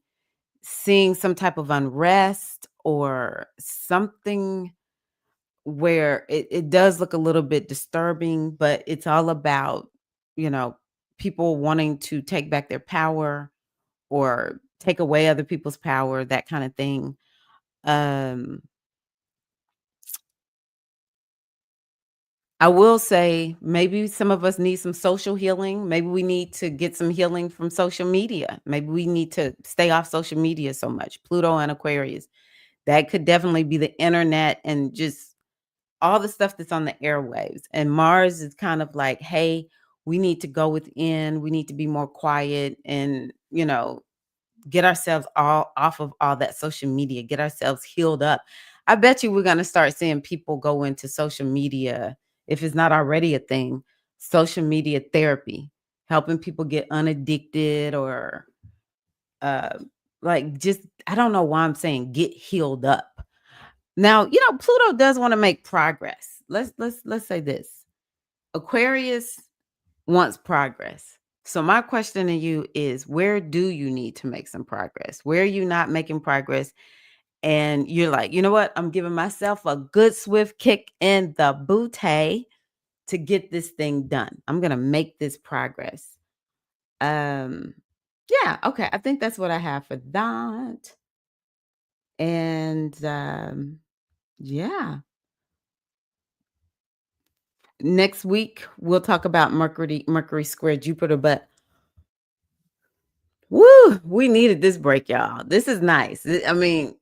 seeing some type of unrest or something where it does look a little bit disturbing, but it's all about, you know, people wanting to take back their power or take away other people's power, that kind of thing. Um, I will say maybe some of us need some social healing. Maybe we need to get some healing from social media. Maybe we need to stay off social media so much. Pluto and Aquarius. That could definitely be the internet and just all the stuff that's on the airwaves. And Mars is kind of like, hey, we need to go within, we need to be more quiet and, get ourselves all off of all that social media, get ourselves healed up. I bet you we're going to start seeing people go into social media, if it's not already a thing, social media therapy, helping people get unaddicted or uh like just I don't know why I'm saying get healed up. Now, Pluto does want to make progress. Let's say this. Aquarius wants progress. So my question to you is where do you need to make some progress? Where are you not making progress? And you're like, you know what? I'm giving myself a good swift kick in the booty to get this thing done. I'm gonna make this progress. Um, yeah, okay. I think that's what I have for that. And yeah. Next week we'll talk about Mercury square Jupiter, but woo, we needed this break, y'all. This is nice. I mean,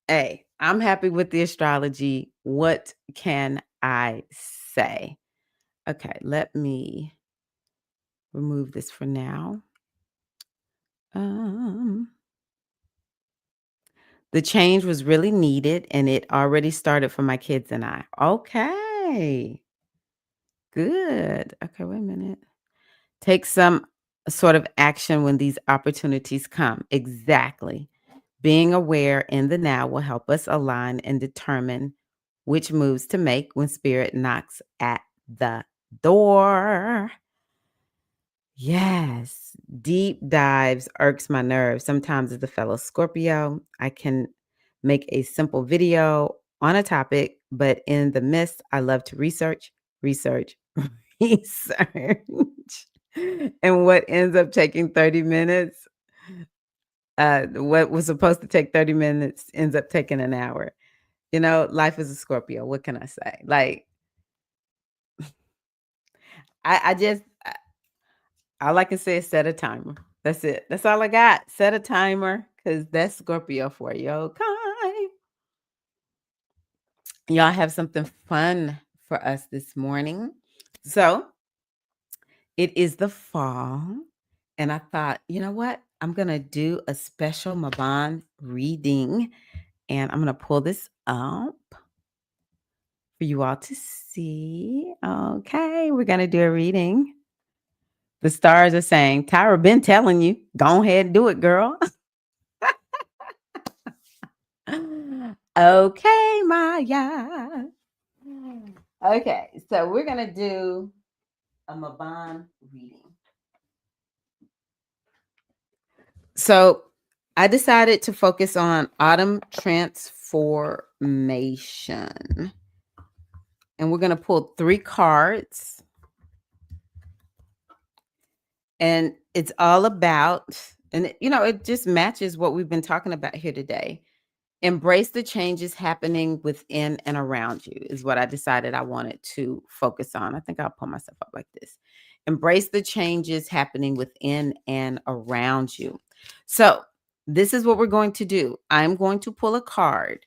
hey, I'm happy with the astrology. What can I say? Okay, let me remove this for now. Um, the change was really needed and it already started for my kids and I. Okay, good. Okay, wait a minute. Take some sort of action when these opportunities come. Exactly. Being aware in the now will help us align and determine which moves to make when spirit knocks at the door. Yes, deep dives irks my nerves. Sometimes as a fellow Scorpio, I can make a simple video on a topic, but in the midst, I love to research, research. And what ends up taking 30 minutes, what was supposed to take 30 minutes ends up taking an hour. You know, life is a Scorpio. What can I say? Like, I just, all I can say is set a timer. That's it. That's all I got. Set a timer because that's Scorpio for you. Okay. Y'all have something fun for us this morning. So it is the fall. And I thought, you know what? I'm going to do a special Maban reading. And I'm going to pull this up for you all to see. Okay. We're going to do a reading. The stars are saying, Tyra been telling you, go ahead and do it, girl. Okay, Maya. Okay, so we're going to do a Maban reading. So I decided to focus on autumn transformation. And we're going to pull 3 cards. And it's all about, and it just matches what we've been talking about here today. Embrace the changes happening within and around you is what I decided I wanted to focus on. I think I'll pull myself up like this. Embrace the changes happening within and around you. So this is what we're going to do. I'm going to pull a card.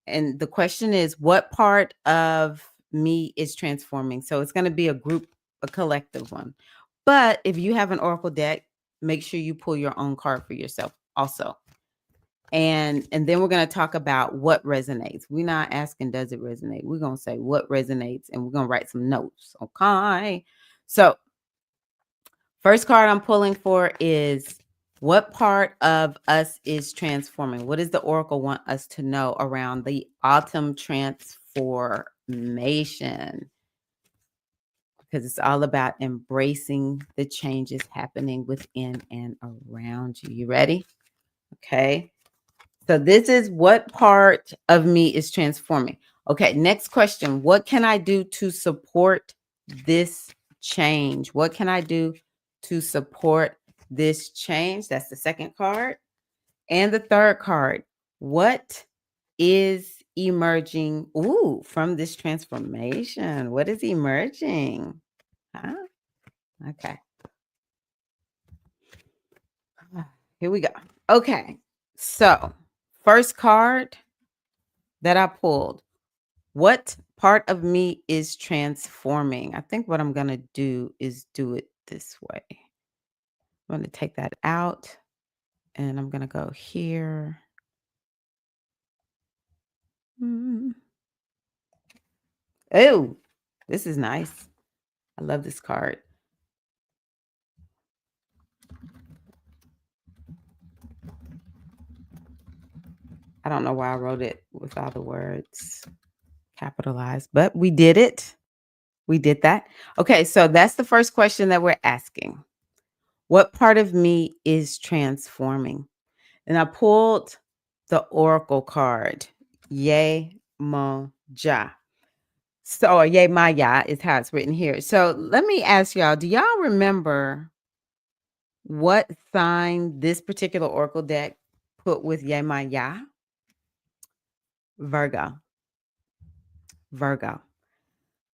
And the question is, what part of me is transforming? So it's going to be a collective one. But if you have an oracle deck, make sure you pull your own card for yourself also. And then we're going to talk about what resonates. We're not asking, does it resonate? We're going to say what resonates, and we're going to write some notes. Okay. So first card I'm pulling for is, what part of us is transforming? What does the oracle want us to know around the autumn transformation? Because it's all about embracing the changes happening within and around you. You ready? Okay. So this is what part of me is transforming. Okay, next question. What can I do to support this change? What can I do to support this change? That's the second card. And the third card. What is emerging from this transformation? What is emerging? Huh? Okay. Here we go. Okay. So, first card that I pulled. What part of me is transforming? I think what I'm going to do is do it this way. I'm going to take that out and I'm going to go here. Oh, this is nice. I love this card. I don't know why I wrote it with all the words capitalized, but we did it. We did that. Okay, so that's the first question that we're asking. What part of me is transforming? And I pulled the oracle card, Ye Mo Ja. So, Ye Maya is how it's written here. So, let me ask y'all, do y'all remember what sign this particular oracle deck put with Ye Maya? Virgo. Virgo.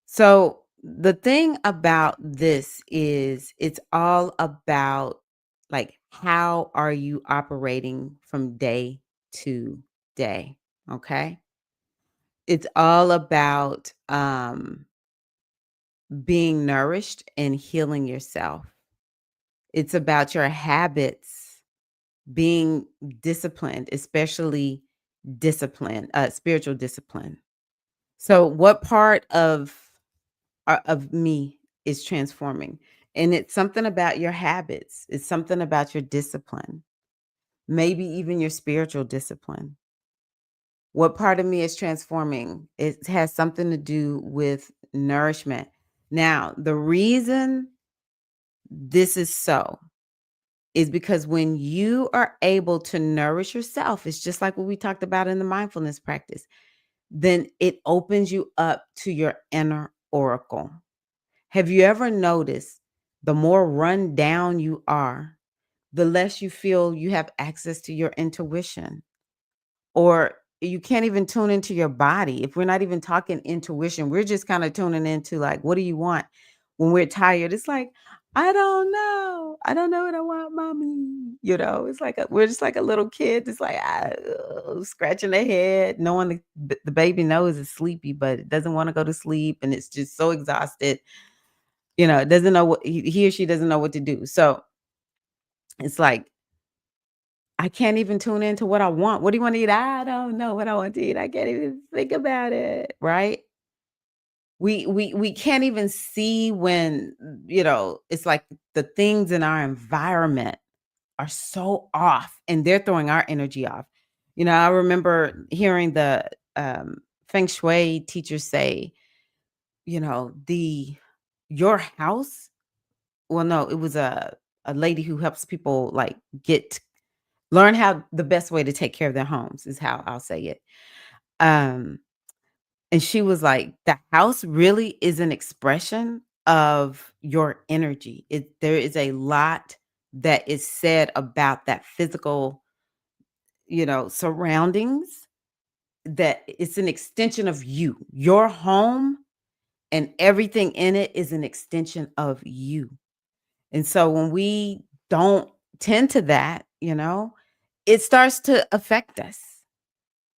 So, the thing about this is it's all about, like, how are you operating from day to day? Okay. It's all about being nourished and healing yourself. It's about your habits, being disciplined, especially spiritual discipline. So, what part of me is transforming? And it's something about your habits. It's something about your discipline. maybe even your spiritual discipline. What part of me is transforming? It has something to do with nourishment. Now, the reason this is so is because when you are able to nourish yourself, it's just like what we talked about in the mindfulness practice, then it opens you up to your inner oracle. Have you ever noticed the more run down you are, the less you feel you have access to your intuition? Or you can't even tune into your body. If we're not even talking intuition, we're just kind of tuning into like, what do you want? When we're tired, it's like, I don't know. I don't know what I want, mommy. It's like we're just like a little kid. It's like scratching their head, knowing the baby knows it's sleepy, but it doesn't want to go to sleep, and it's just so exhausted. It doesn't know what he or she doesn't know what to do. So it's like I can't even tune into what I want. What do you want to eat? I don't know what I want to eat. I can't even think about it, right? We can't even see when, it's like the things in our environment are so off and they're throwing our energy off. I remember hearing the feng shui teachers say, the your house, well, no, it was a lady who helps people like learn how the best way to take care of their homes is how I'll say it. Um, and she was like, "The house really is an expression of your energy. There is a lot that is said about that physical, surroundings, that it's an extension of you. Your home and everything in it is an extension of you." And so when we don't tend to that, it starts to affect us.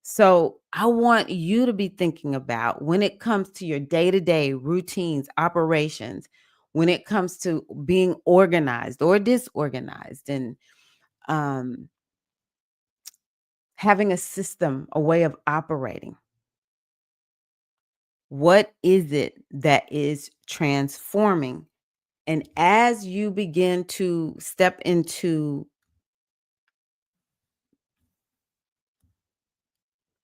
So I want you to be thinking about when it comes to your day to day routines, operations, when it comes to being organized or disorganized, and um, having a system, a way of operating. What is it that is transforming? And as you begin to step into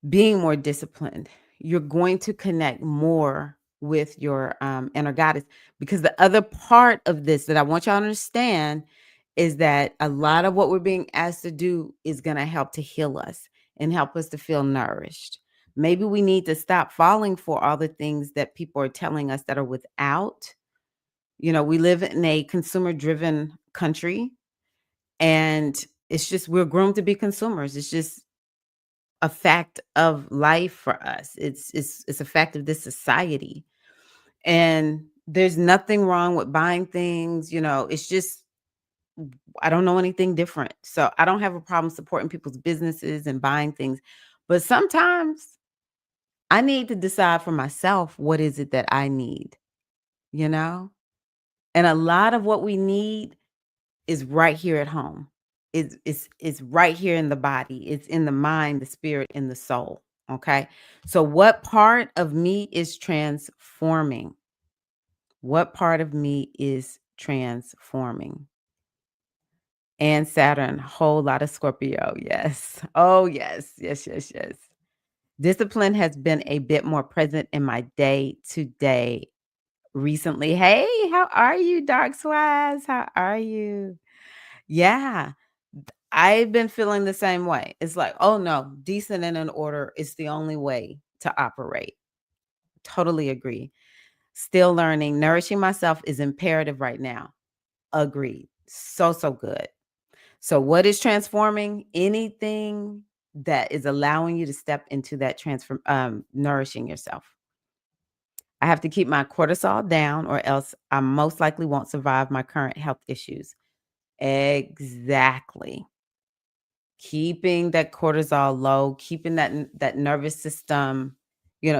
being more disciplined, you're going to connect more with your inner goddess. Because the other part of this that I want y'all to understand is that a lot of what we're being asked to do is going to help to heal us and help us to feel nourished. Maybe we need to stop falling for all the things that people are telling us that are without. We live in a consumer driven country, and it's just we're groomed to be consumers. It's just a fact of life for us. It's a fact of this society. And there's nothing wrong with buying things, it's just I don't know anything different. So I don't have a problem supporting people's businesses and buying things. But sometimes I need to decide for myself what is it that I need, you know? And a lot of what we need is right here at home. It's right here in the body. It's in the mind, the spirit, and the soul. Okay. So what part of me is transforming? What part of me is transforming? And Saturn, whole lot of Scorpio. Yes. Oh, yes. Yes, yes, yes. Discipline has been a bit more present in my day to day recently. Hey, how are you, Dark Swaz? How are you? Yeah. I've been feeling the same way. It's like, oh no, decent and in order is the only way to operate. Totally agree. Still learning. Nourishing myself is imperative right now. Agreed. So, so good. So, what is transforming? Anything that is allowing you to step into that nourishing yourself. I have to keep my cortisol down, or else I most likely won't survive my current health issues. Exactly. Keeping that cortisol low, keeping that nervous system,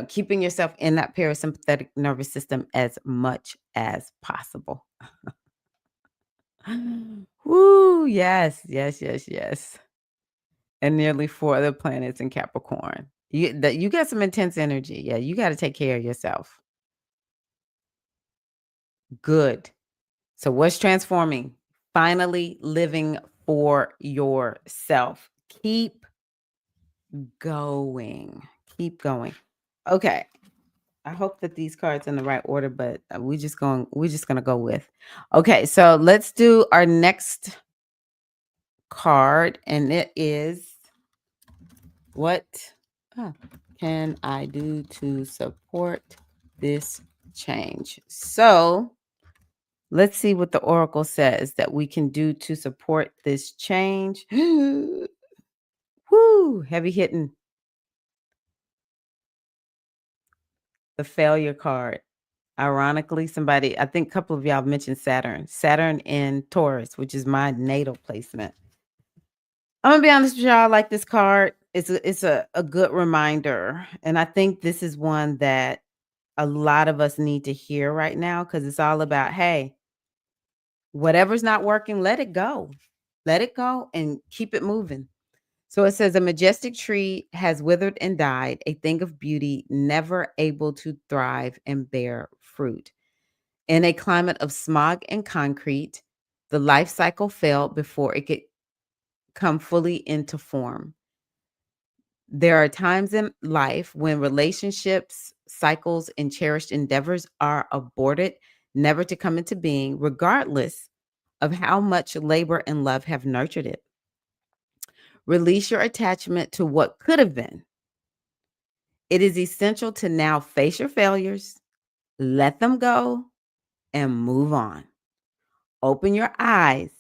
keeping yourself in that parasympathetic nervous system as much as possible. Woo, yes, yes, yes, yes. And nearly 4 other planets in Capricorn. You got some intense energy. Yeah, you gotta take care of yourself. Good. So what's transforming? Finally living for yourself. Keep going. Keep going. Okay. I hope that these cards in the right order, but we're just gonna go with. Okay, so let's do our next card, and it is what can I do to support this change? So let's see what the oracle says that we can do to support this change. Woo, heavy hitting. The failure card. Ironically, I think a couple of y'all mentioned Saturn in Taurus, which is my natal placement. I'm gonna be honest with y'all, I like this card. It's a good reminder. And I think this is one that a lot of us need to hear right now because it's all about, hey, whatever's not working, let it go. Let it go and keep it moving. So it says, a majestic tree has withered and died, a thing of beauty, never able to thrive and bear fruit. In a climate of smog and concrete, the life cycle failed before it could come fully into form. There are times in life when relationships, cycles, and cherished endeavors are aborted, never to come into being, regardless of how much labor and love have nurtured it. Release your attachment to what could have been. It is essential to now face your failures, let them go, and move on. Open your eyes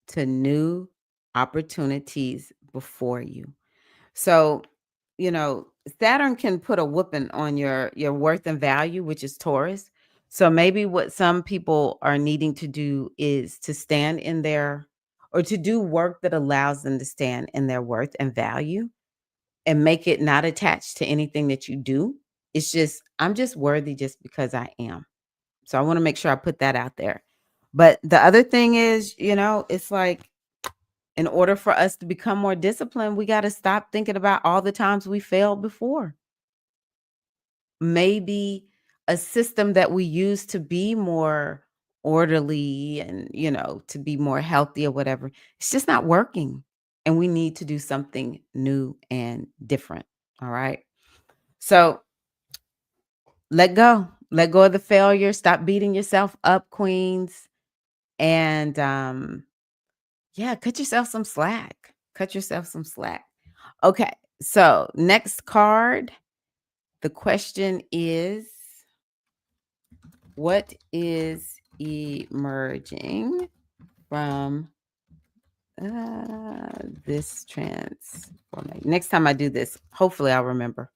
to new opportunities before you. So, Saturn can put a whooping on your worth and value, which is Taurus. So maybe what some people are needing to do is to stand in their or to do work that allows them to stand in their worth and value and make it not attached to anything that you do. It's just, I'm just worthy just because I am. So I want to make sure I put that out there. But the other thing is, it's like in order for us to become more disciplined, we got to stop thinking about all the times we failed before. Maybe a system that we use to be more orderly and, to be more healthy or whatever, it's just not working. And we need to do something new and different. All right. So let go. Let go of the failure. Stop beating yourself up, queens. And yeah, cut yourself some slack. Cut yourself some slack. Okay. So next card. The question is, what is emerging from this transformation? Next time I do this, hopefully I'll remember.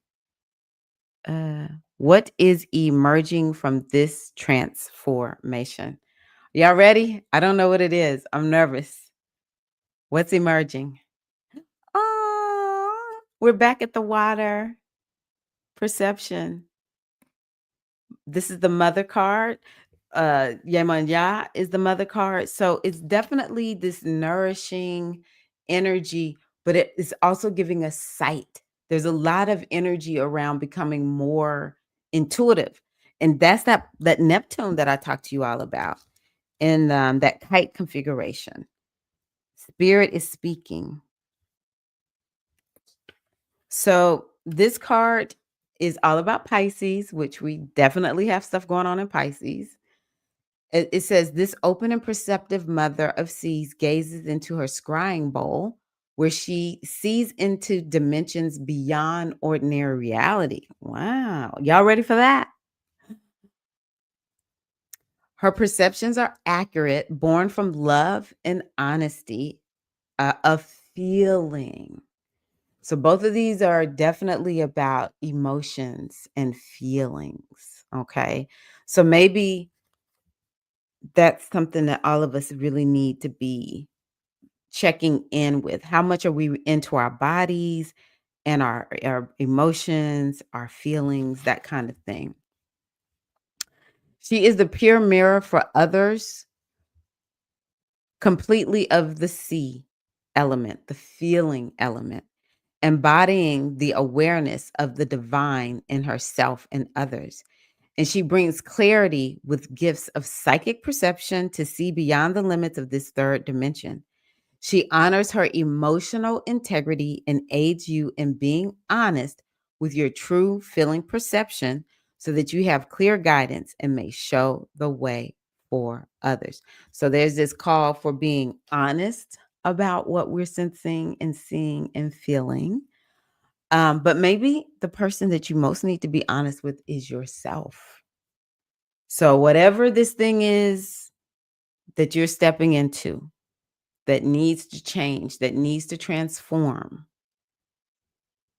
What is emerging from this transformation? Y'all ready? I don't know what it is. I'm nervous. What's emerging? Oh, we're back at the water. Perception. This is the mother card. Yemanya is the mother card. So it's definitely this nourishing energy, but it is also giving us sight. There's a lot of energy around becoming more intuitive. And that's that Neptune that I talked to you all about in that kite configuration. Spirit is speaking. So this card is all about Pisces, which we definitely have stuff going on in Pisces. It says, this open and perceptive mother of seas gazes into her scrying bowl, where she sees into dimensions beyond ordinary reality. Wow. Y'all ready for that? Her perceptions are accurate, born from love and honesty, of feeling. So both of these are definitely about emotions and feelings. Okay. So maybe that's something that all of us really need to be checking in with. How much are we into our bodies and our emotions, our feelings, that kind of thing. She is the pure mirror for others, completely of the sea element, the feeling element, embodying the awareness of the divine in herself and others. And she brings clarity with gifts of psychic perception to see beyond the limits of this third dimension. She honors her emotional integrity and aids you in being honest with your true feeling perception so that you have clear guidance and may show the way for others. So there's this call for being honest about what we're sensing and seeing and feeling. But maybe the person that you most need to be honest with is yourself. So, whatever this thing is that you're stepping into that needs to change, that needs to transform,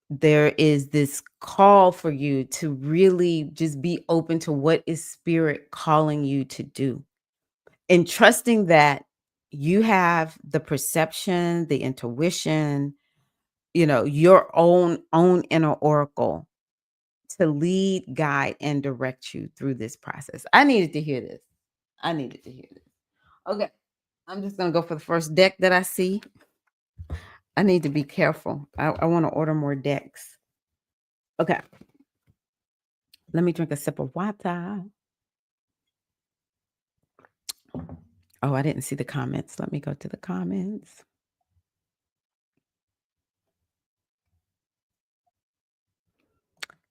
there is this call for you to really just be open to what is spirit calling you to do, and trusting that you have the perception, the intuition, your own inner oracle to lead, guide, and direct you through this process. I needed to hear this. I needed to hear this. Okay. I'm just gonna go for the first deck that I see. I need to be careful. I want to order more decks. Okay. Let me drink a sip of water. Oh, I didn't see the comments. Let me go to the comments.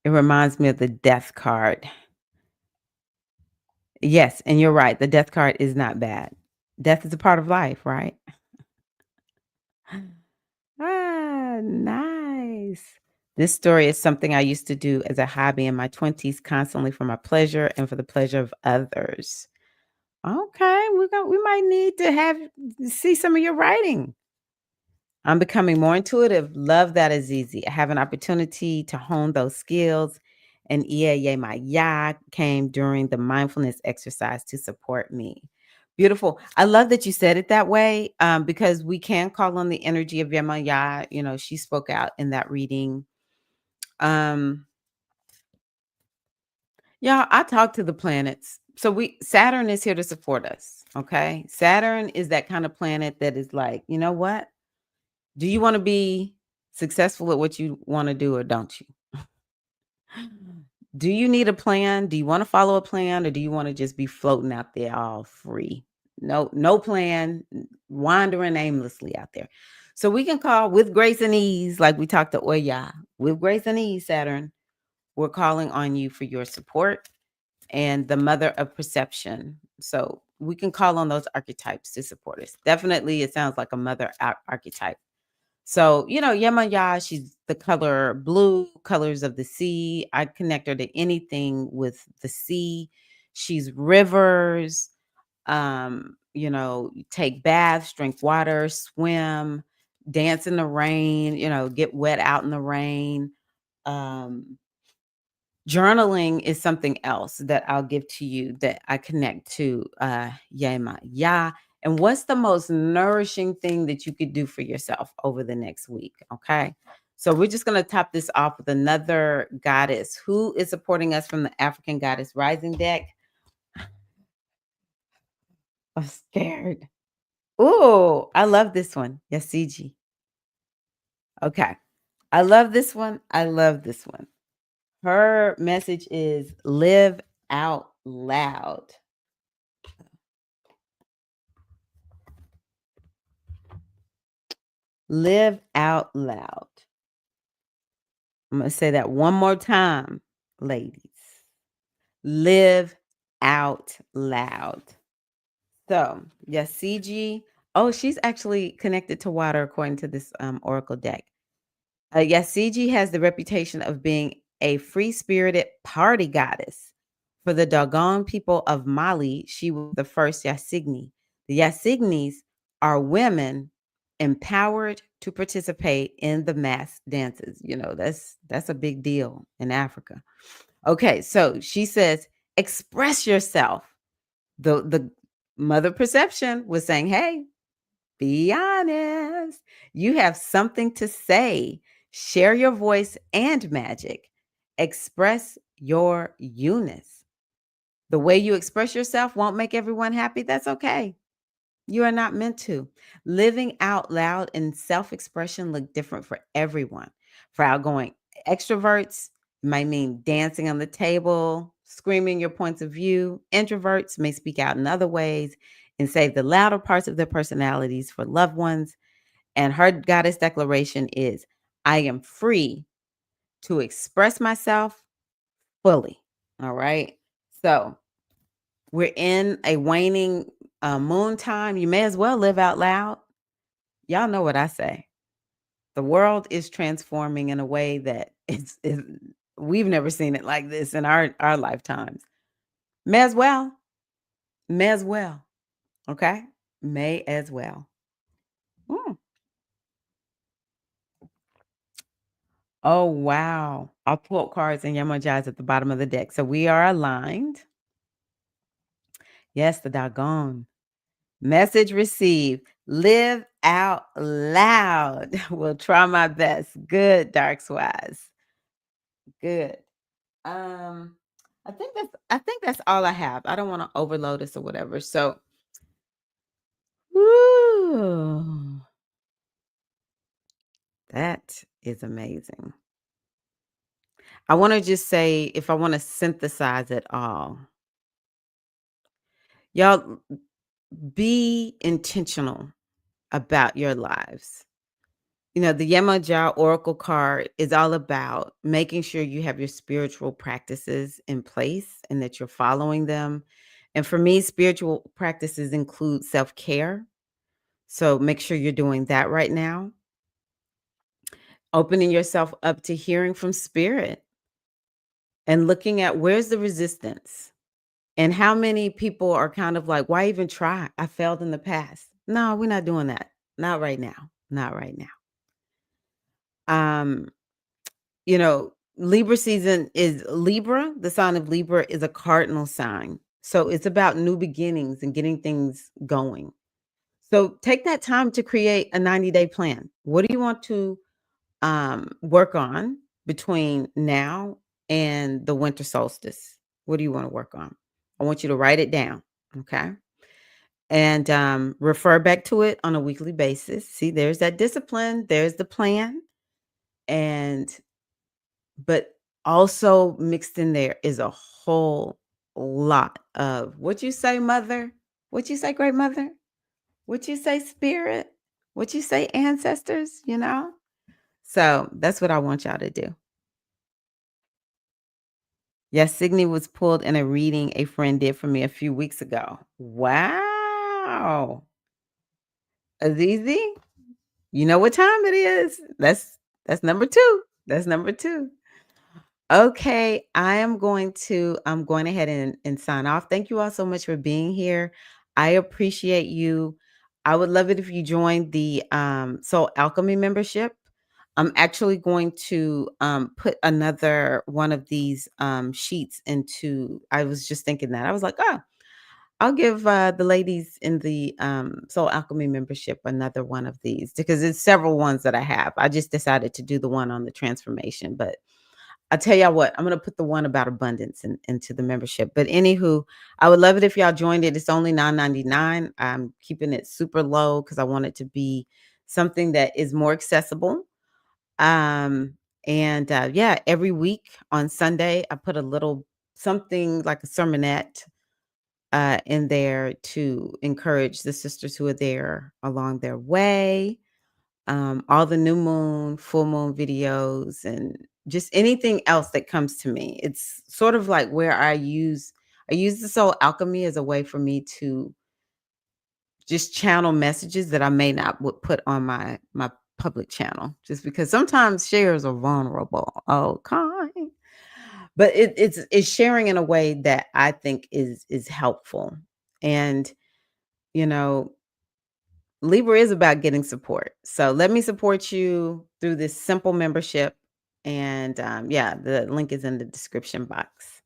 It reminds me of the death card. Yes, and you're right. The death card is not bad. Death is a part of life, right? Ah, nice. This story is something I used to do as a hobby in my 20s, constantly for my pleasure and for the pleasure of others. Okay, we might need to see some of your writing. I'm becoming more intuitive. Love that is easy. I have an opportunity to hone those skills. And my ya came during the mindfulness exercise to support me. Beautiful. I love that you said it that way, because we can call on the energy of Yema Ya. She spoke out in that reading. Um, yeah, I talk to the planets. So Saturn is here to support us. Okay. Saturn is that kind of planet that is like, you know what? Do you want to be successful at what you want to do or don't you? Do you need a plan? Do you want to follow a plan or do you want to just be floating out there all free? No plan, wandering aimlessly out there. So we can call with grace and ease, like we talked to Oya. With grace and ease, Saturn, we're calling on you for your support and the mother of perception. So we can call on those archetypes to support us. Definitely, it sounds like a mother archetype. So, Yemaya, she's the color blue, colors of the sea. I connect her to anything with the sea. She's rivers, take baths, drink water, swim, dance in the rain, get wet out in the rain. Um, Journaling is something else that I'll give to you that I connect to Yema. Yeah. And what's the most nourishing thing that you could do for yourself over the next week? Okay. So we're just going to top this off with another goddess who is supporting us from the African Goddess Rising deck. I'm scared. Oh, I love this one. Yasiji. Okay. I love this one. I love this one. Her message is live out loud. Live out loud. I'm going to say that one more time, ladies. Live out loud. So, Yasiji, oh, she's actually connected to water according to this oracle deck. Yasiji has the reputation of being a free-spirited party goddess. For the Dogon people of Mali, she was the first Yasigni. The Yasignis are women empowered to participate in the mass dances. That's a big deal in Africa. Okay, so she says, express yourself. The mother perception was saying, hey, be honest. You have something to say. Share your voice and magic. Express your Eunice. The way you express yourself won't make everyone happy. That's okay. You are not meant to. Living out loud and self expression look different for everyone. For outgoing extroverts, it might mean dancing on the table, screaming your points of view. Introverts may speak out in other ways. and save the louder parts of their personalities for loved ones. And her goddess declaration is, I am free to express myself fully. All right. So we're in a waning moon time. You may as well live out loud. Y'all know what I say. The world is transforming in a way that is we've never seen it like this in our lifetimes. May as well. May as well. Okay? May as well. Mm. Oh, wow. I'll pull cards and Yamaji's at the bottom of the deck. So we are aligned. Yes, the doggone. Message received. Live out loud. Will try my best. Good, Dark Swaz. Good. Um, I think that's all I have. I don't want to overload us or whatever. So, woo, that is amazing. I want to just say, if I want to synthesize it all, y'all be intentional about your lives. You know, the Yemaja Oracle card is all about making sure you have your spiritual practices in place and that you're following them. And for me, spiritual practices include self care. So make sure you're doing that right now. Opening yourself up to hearing from spirit and looking at where's the resistance and how many people are kind of like, why even try? I failed in the past. No, we're not doing that. Not right now. Not right now. Um, Libra season is Libra. The sign of Libra is a cardinal sign. So it's about new beginnings and getting things going. So take that time to create a 90-day plan. What do you want to work on between now and the winter solstice? What do you want to work on? I want you to write it down. Okay. And refer back to it on a weekly basis. See, there's that discipline, there's the plan. And but also mixed in there is a whole lot of what you say, mother, what you say, great mother, what you say, spirit, what you say, ancestors, So that's what I want y'all to do. Yes, Signy was pulled in a reading a friend did for me a few weeks ago. Wow. Azizi, you know what time it is. That's number two. That's number two. Okay, I'm going ahead and sign off. Thank you all so much for being here. I appreciate you. I would love it if you joined the Soul Alchemy membership. I'm actually going to put another one of these sheets into. I was just thinking that. I was like, oh, I'll give the ladies in the Soul Alchemy membership another one of these because it's several ones that I have. I just decided to do the one on the transformation, but I tell y'all what, I'm gonna put the one about abundance into the membership. But anywho, I would love it if y'all joined it. It's only $9.99. I'm keeping it super low because I want it to be something that is more accessible. And yeah, every week on Sunday, I put a little something like a sermonette in there to encourage the sisters who are there along their way. All the new moon, full moon videos, and just anything else that comes to me. It's sort of like where I use the soul alchemy as a way for me to just channel messages that I may not would put on my public channel, just because sometimes shares are vulnerable. Okay. But it's sharing in a way that I think is helpful. And you know, Libra is about getting support. So let me support you through this simple membership. And yeah, the link is in the description box.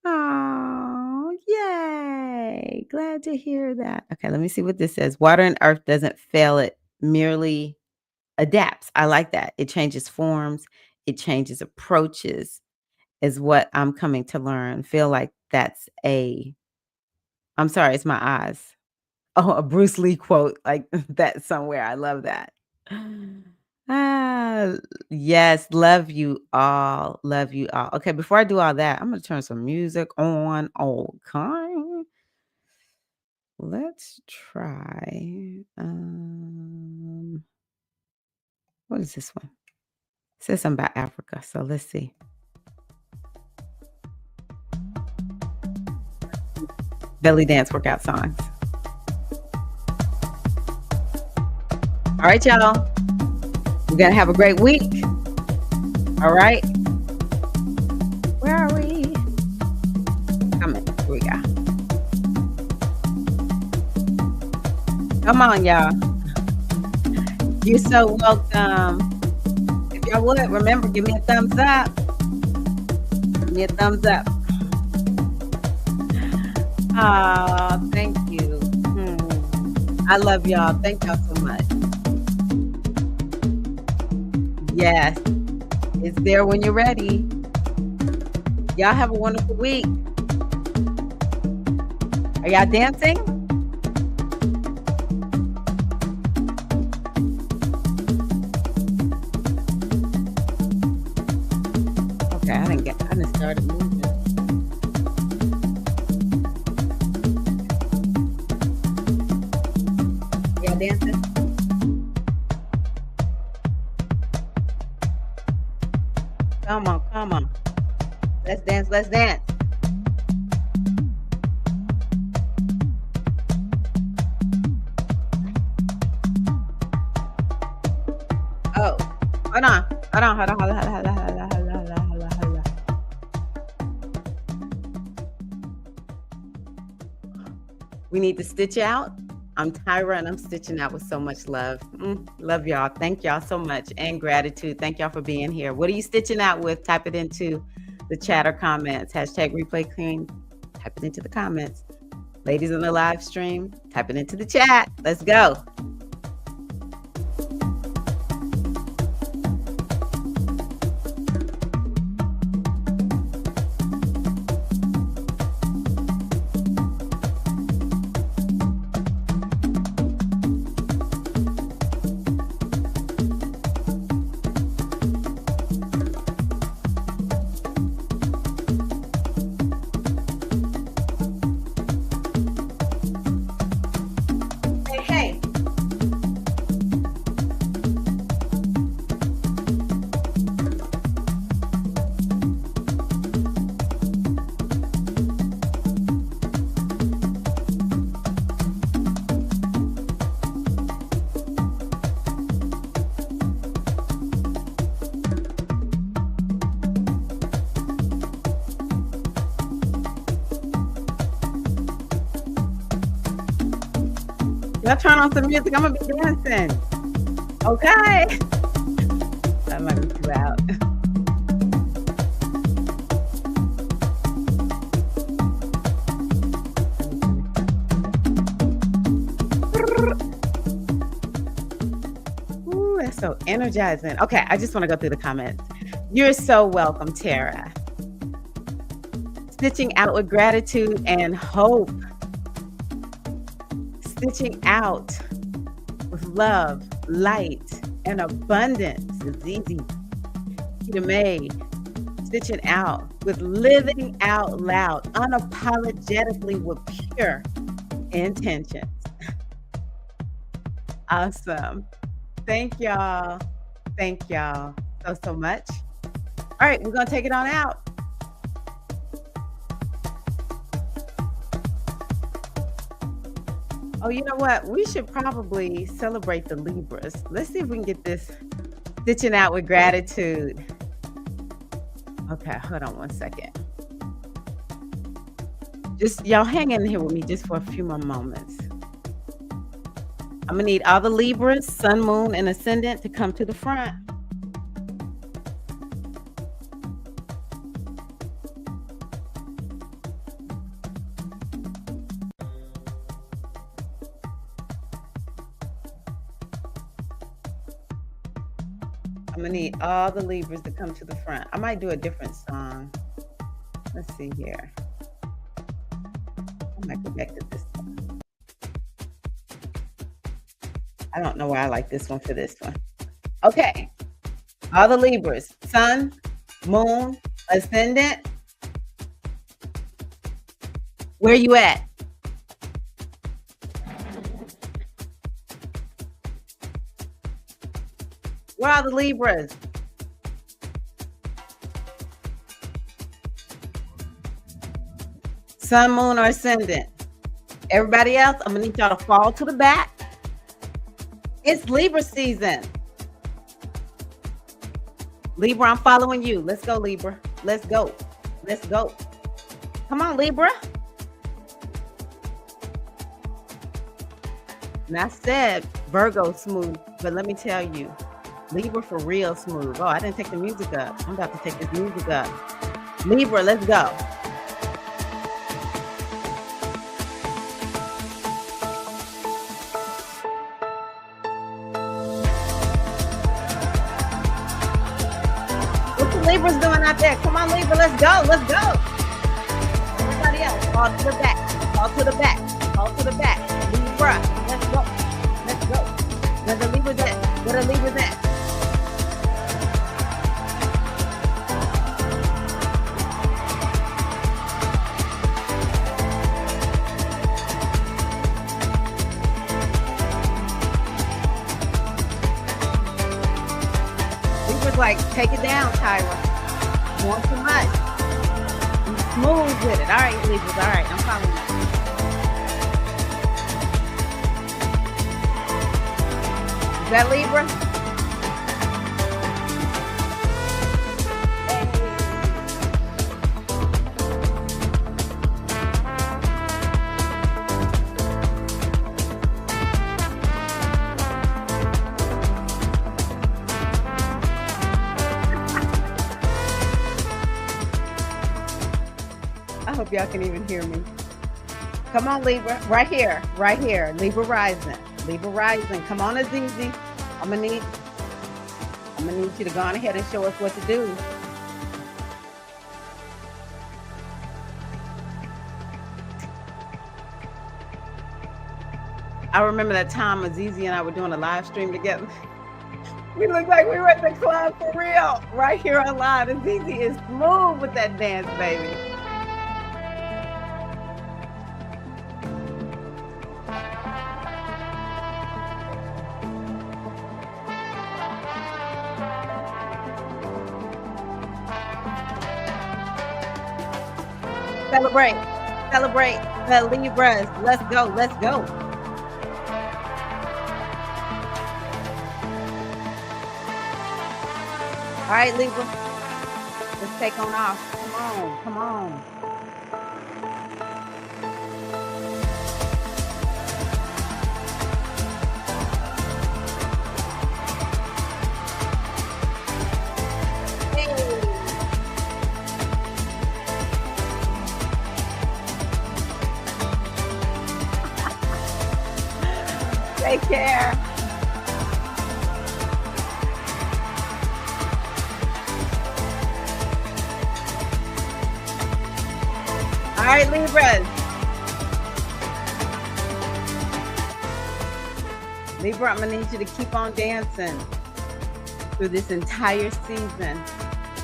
Oh, yay. Glad to hear that. Okay, let me see what this says. Water and earth doesn't fail, it merely adapts. I like that. It changes forms, it changes approaches, is what I'm coming to learn. Feel like I'm sorry, it's my eyes. Oh, a Bruce Lee quote like that somewhere. I love that. Ah, yes, love you all. Love you all. Okay, before I do all that, I'm gonna turn some music on. Okay. let's try, what is this one? It says something about Africa, so let's see. Belly dance workout songs. All right, y'all. We're gonna have a great week. All right. Where are we? Coming. Here we go. Come on, y'all. You're so welcome. If y'all would, remember, give me a thumbs up. Give me a thumbs up. Oh, thank you. I love y'all. Thank y'all so much. Yes. It's there when you're ready. Y'all have a wonderful week. Are y'all dancing? Okay, I didn't start moving. Y'all dancing? Come on, come on. Let's dance, let's dance. Oh, hold on. We need to stitch out. I'm Tyra and I'm stitching out with so much love. Love y'all. Thank y'all so much and gratitude. Thank y'all for being here. What are you stitching out with? Type it into the chat or comments. Hashtag replay queen. Type it into the comments. Ladies in the live stream, type it into the chat. Let's go. Y'all turn on some music. I'm gonna be dancing. Okay. That might be too loud. Ooh, that's so energizing. Okay, I just want to go through the comments. You're so welcome, Tara. Stitching out with gratitude and hope. Stitching out with love, light, and abundance. It's easy. Kita May, stitching out with living out loud, unapologetically with pure intentions. Awesome. Thank y'all. Thank y'all so much. All right, we're going to take it on out. Oh, you know what? We should probably celebrate the Libras. Let's see if we can get this stitching out with gratitude. Okay, hold on one second. Just y'all hang in here with me just for a few more moments. I'm gonna need all the Libras, Sun, Moon, and Ascendant to come to the front. I'm gonna need all the Libras to come to the front. I might do a different song. Let's see here. I might go back to this one. I don't know why I like this one for this one. Okay. All the Libras. Sun, Moon, Ascendant. Where you at? Where are the Libras? Sun, moon, or ascendant? Everybody else, I'm gonna need y'all to fall to the back. It's Libra season. Libra, I'm following you. Let's go, Libra. Let's go. Let's go. Come on, Libra. And I said Virgo smooth, but let me tell you, Libra for real smooth. Oh, I didn't take the music up. I'm about to take this music up. Libra, let's go. What's the Libras doing out there? Come on, Libra, let's go. Let's go. Everybody else, fall to the back. Fall to the back. Fall to the back. Libra, let's go. Let's go. Where the Libras at? Where the Libras at? Libra's like, take it down, Tyra. More too much. I'm smooth with it. All right, Libras. All right, I'm following you. Is that Libra? I hope y'all can even hear me. Come on, Libra. Right here. Right here. Libra rising. Libra rising. Come on, Azizi. I'm gonna need you to go on ahead and show us what to do. I remember that time Azizi and I were doing a live stream together. We looked like we were at the club for real. Right here on live. Azizi is smooth with that dance, baby. Celebrate. Celebrate the Libras. Let's go. Let's go. All right, Libra. Let's take on off. Come on. Come on. Take care. All right, Libras. Libra, I'm going to need you to keep on dancing through this entire season.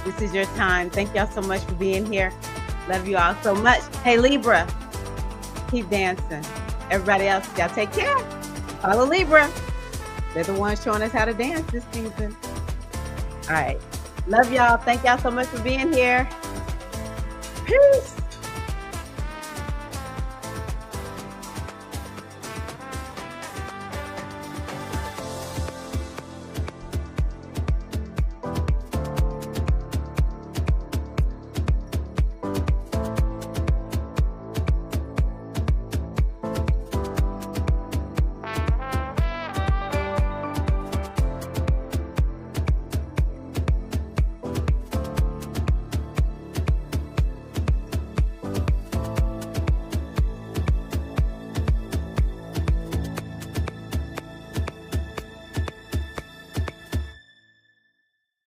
This is your time. Thank y'all so much for being here. Love you all so much. Hey, Libra, keep dancing. Everybody else, y'all take care. Follow Libra. They're the ones showing us how to dance this season. All right. Love y'all. Thank y'all so much for being here. Peace.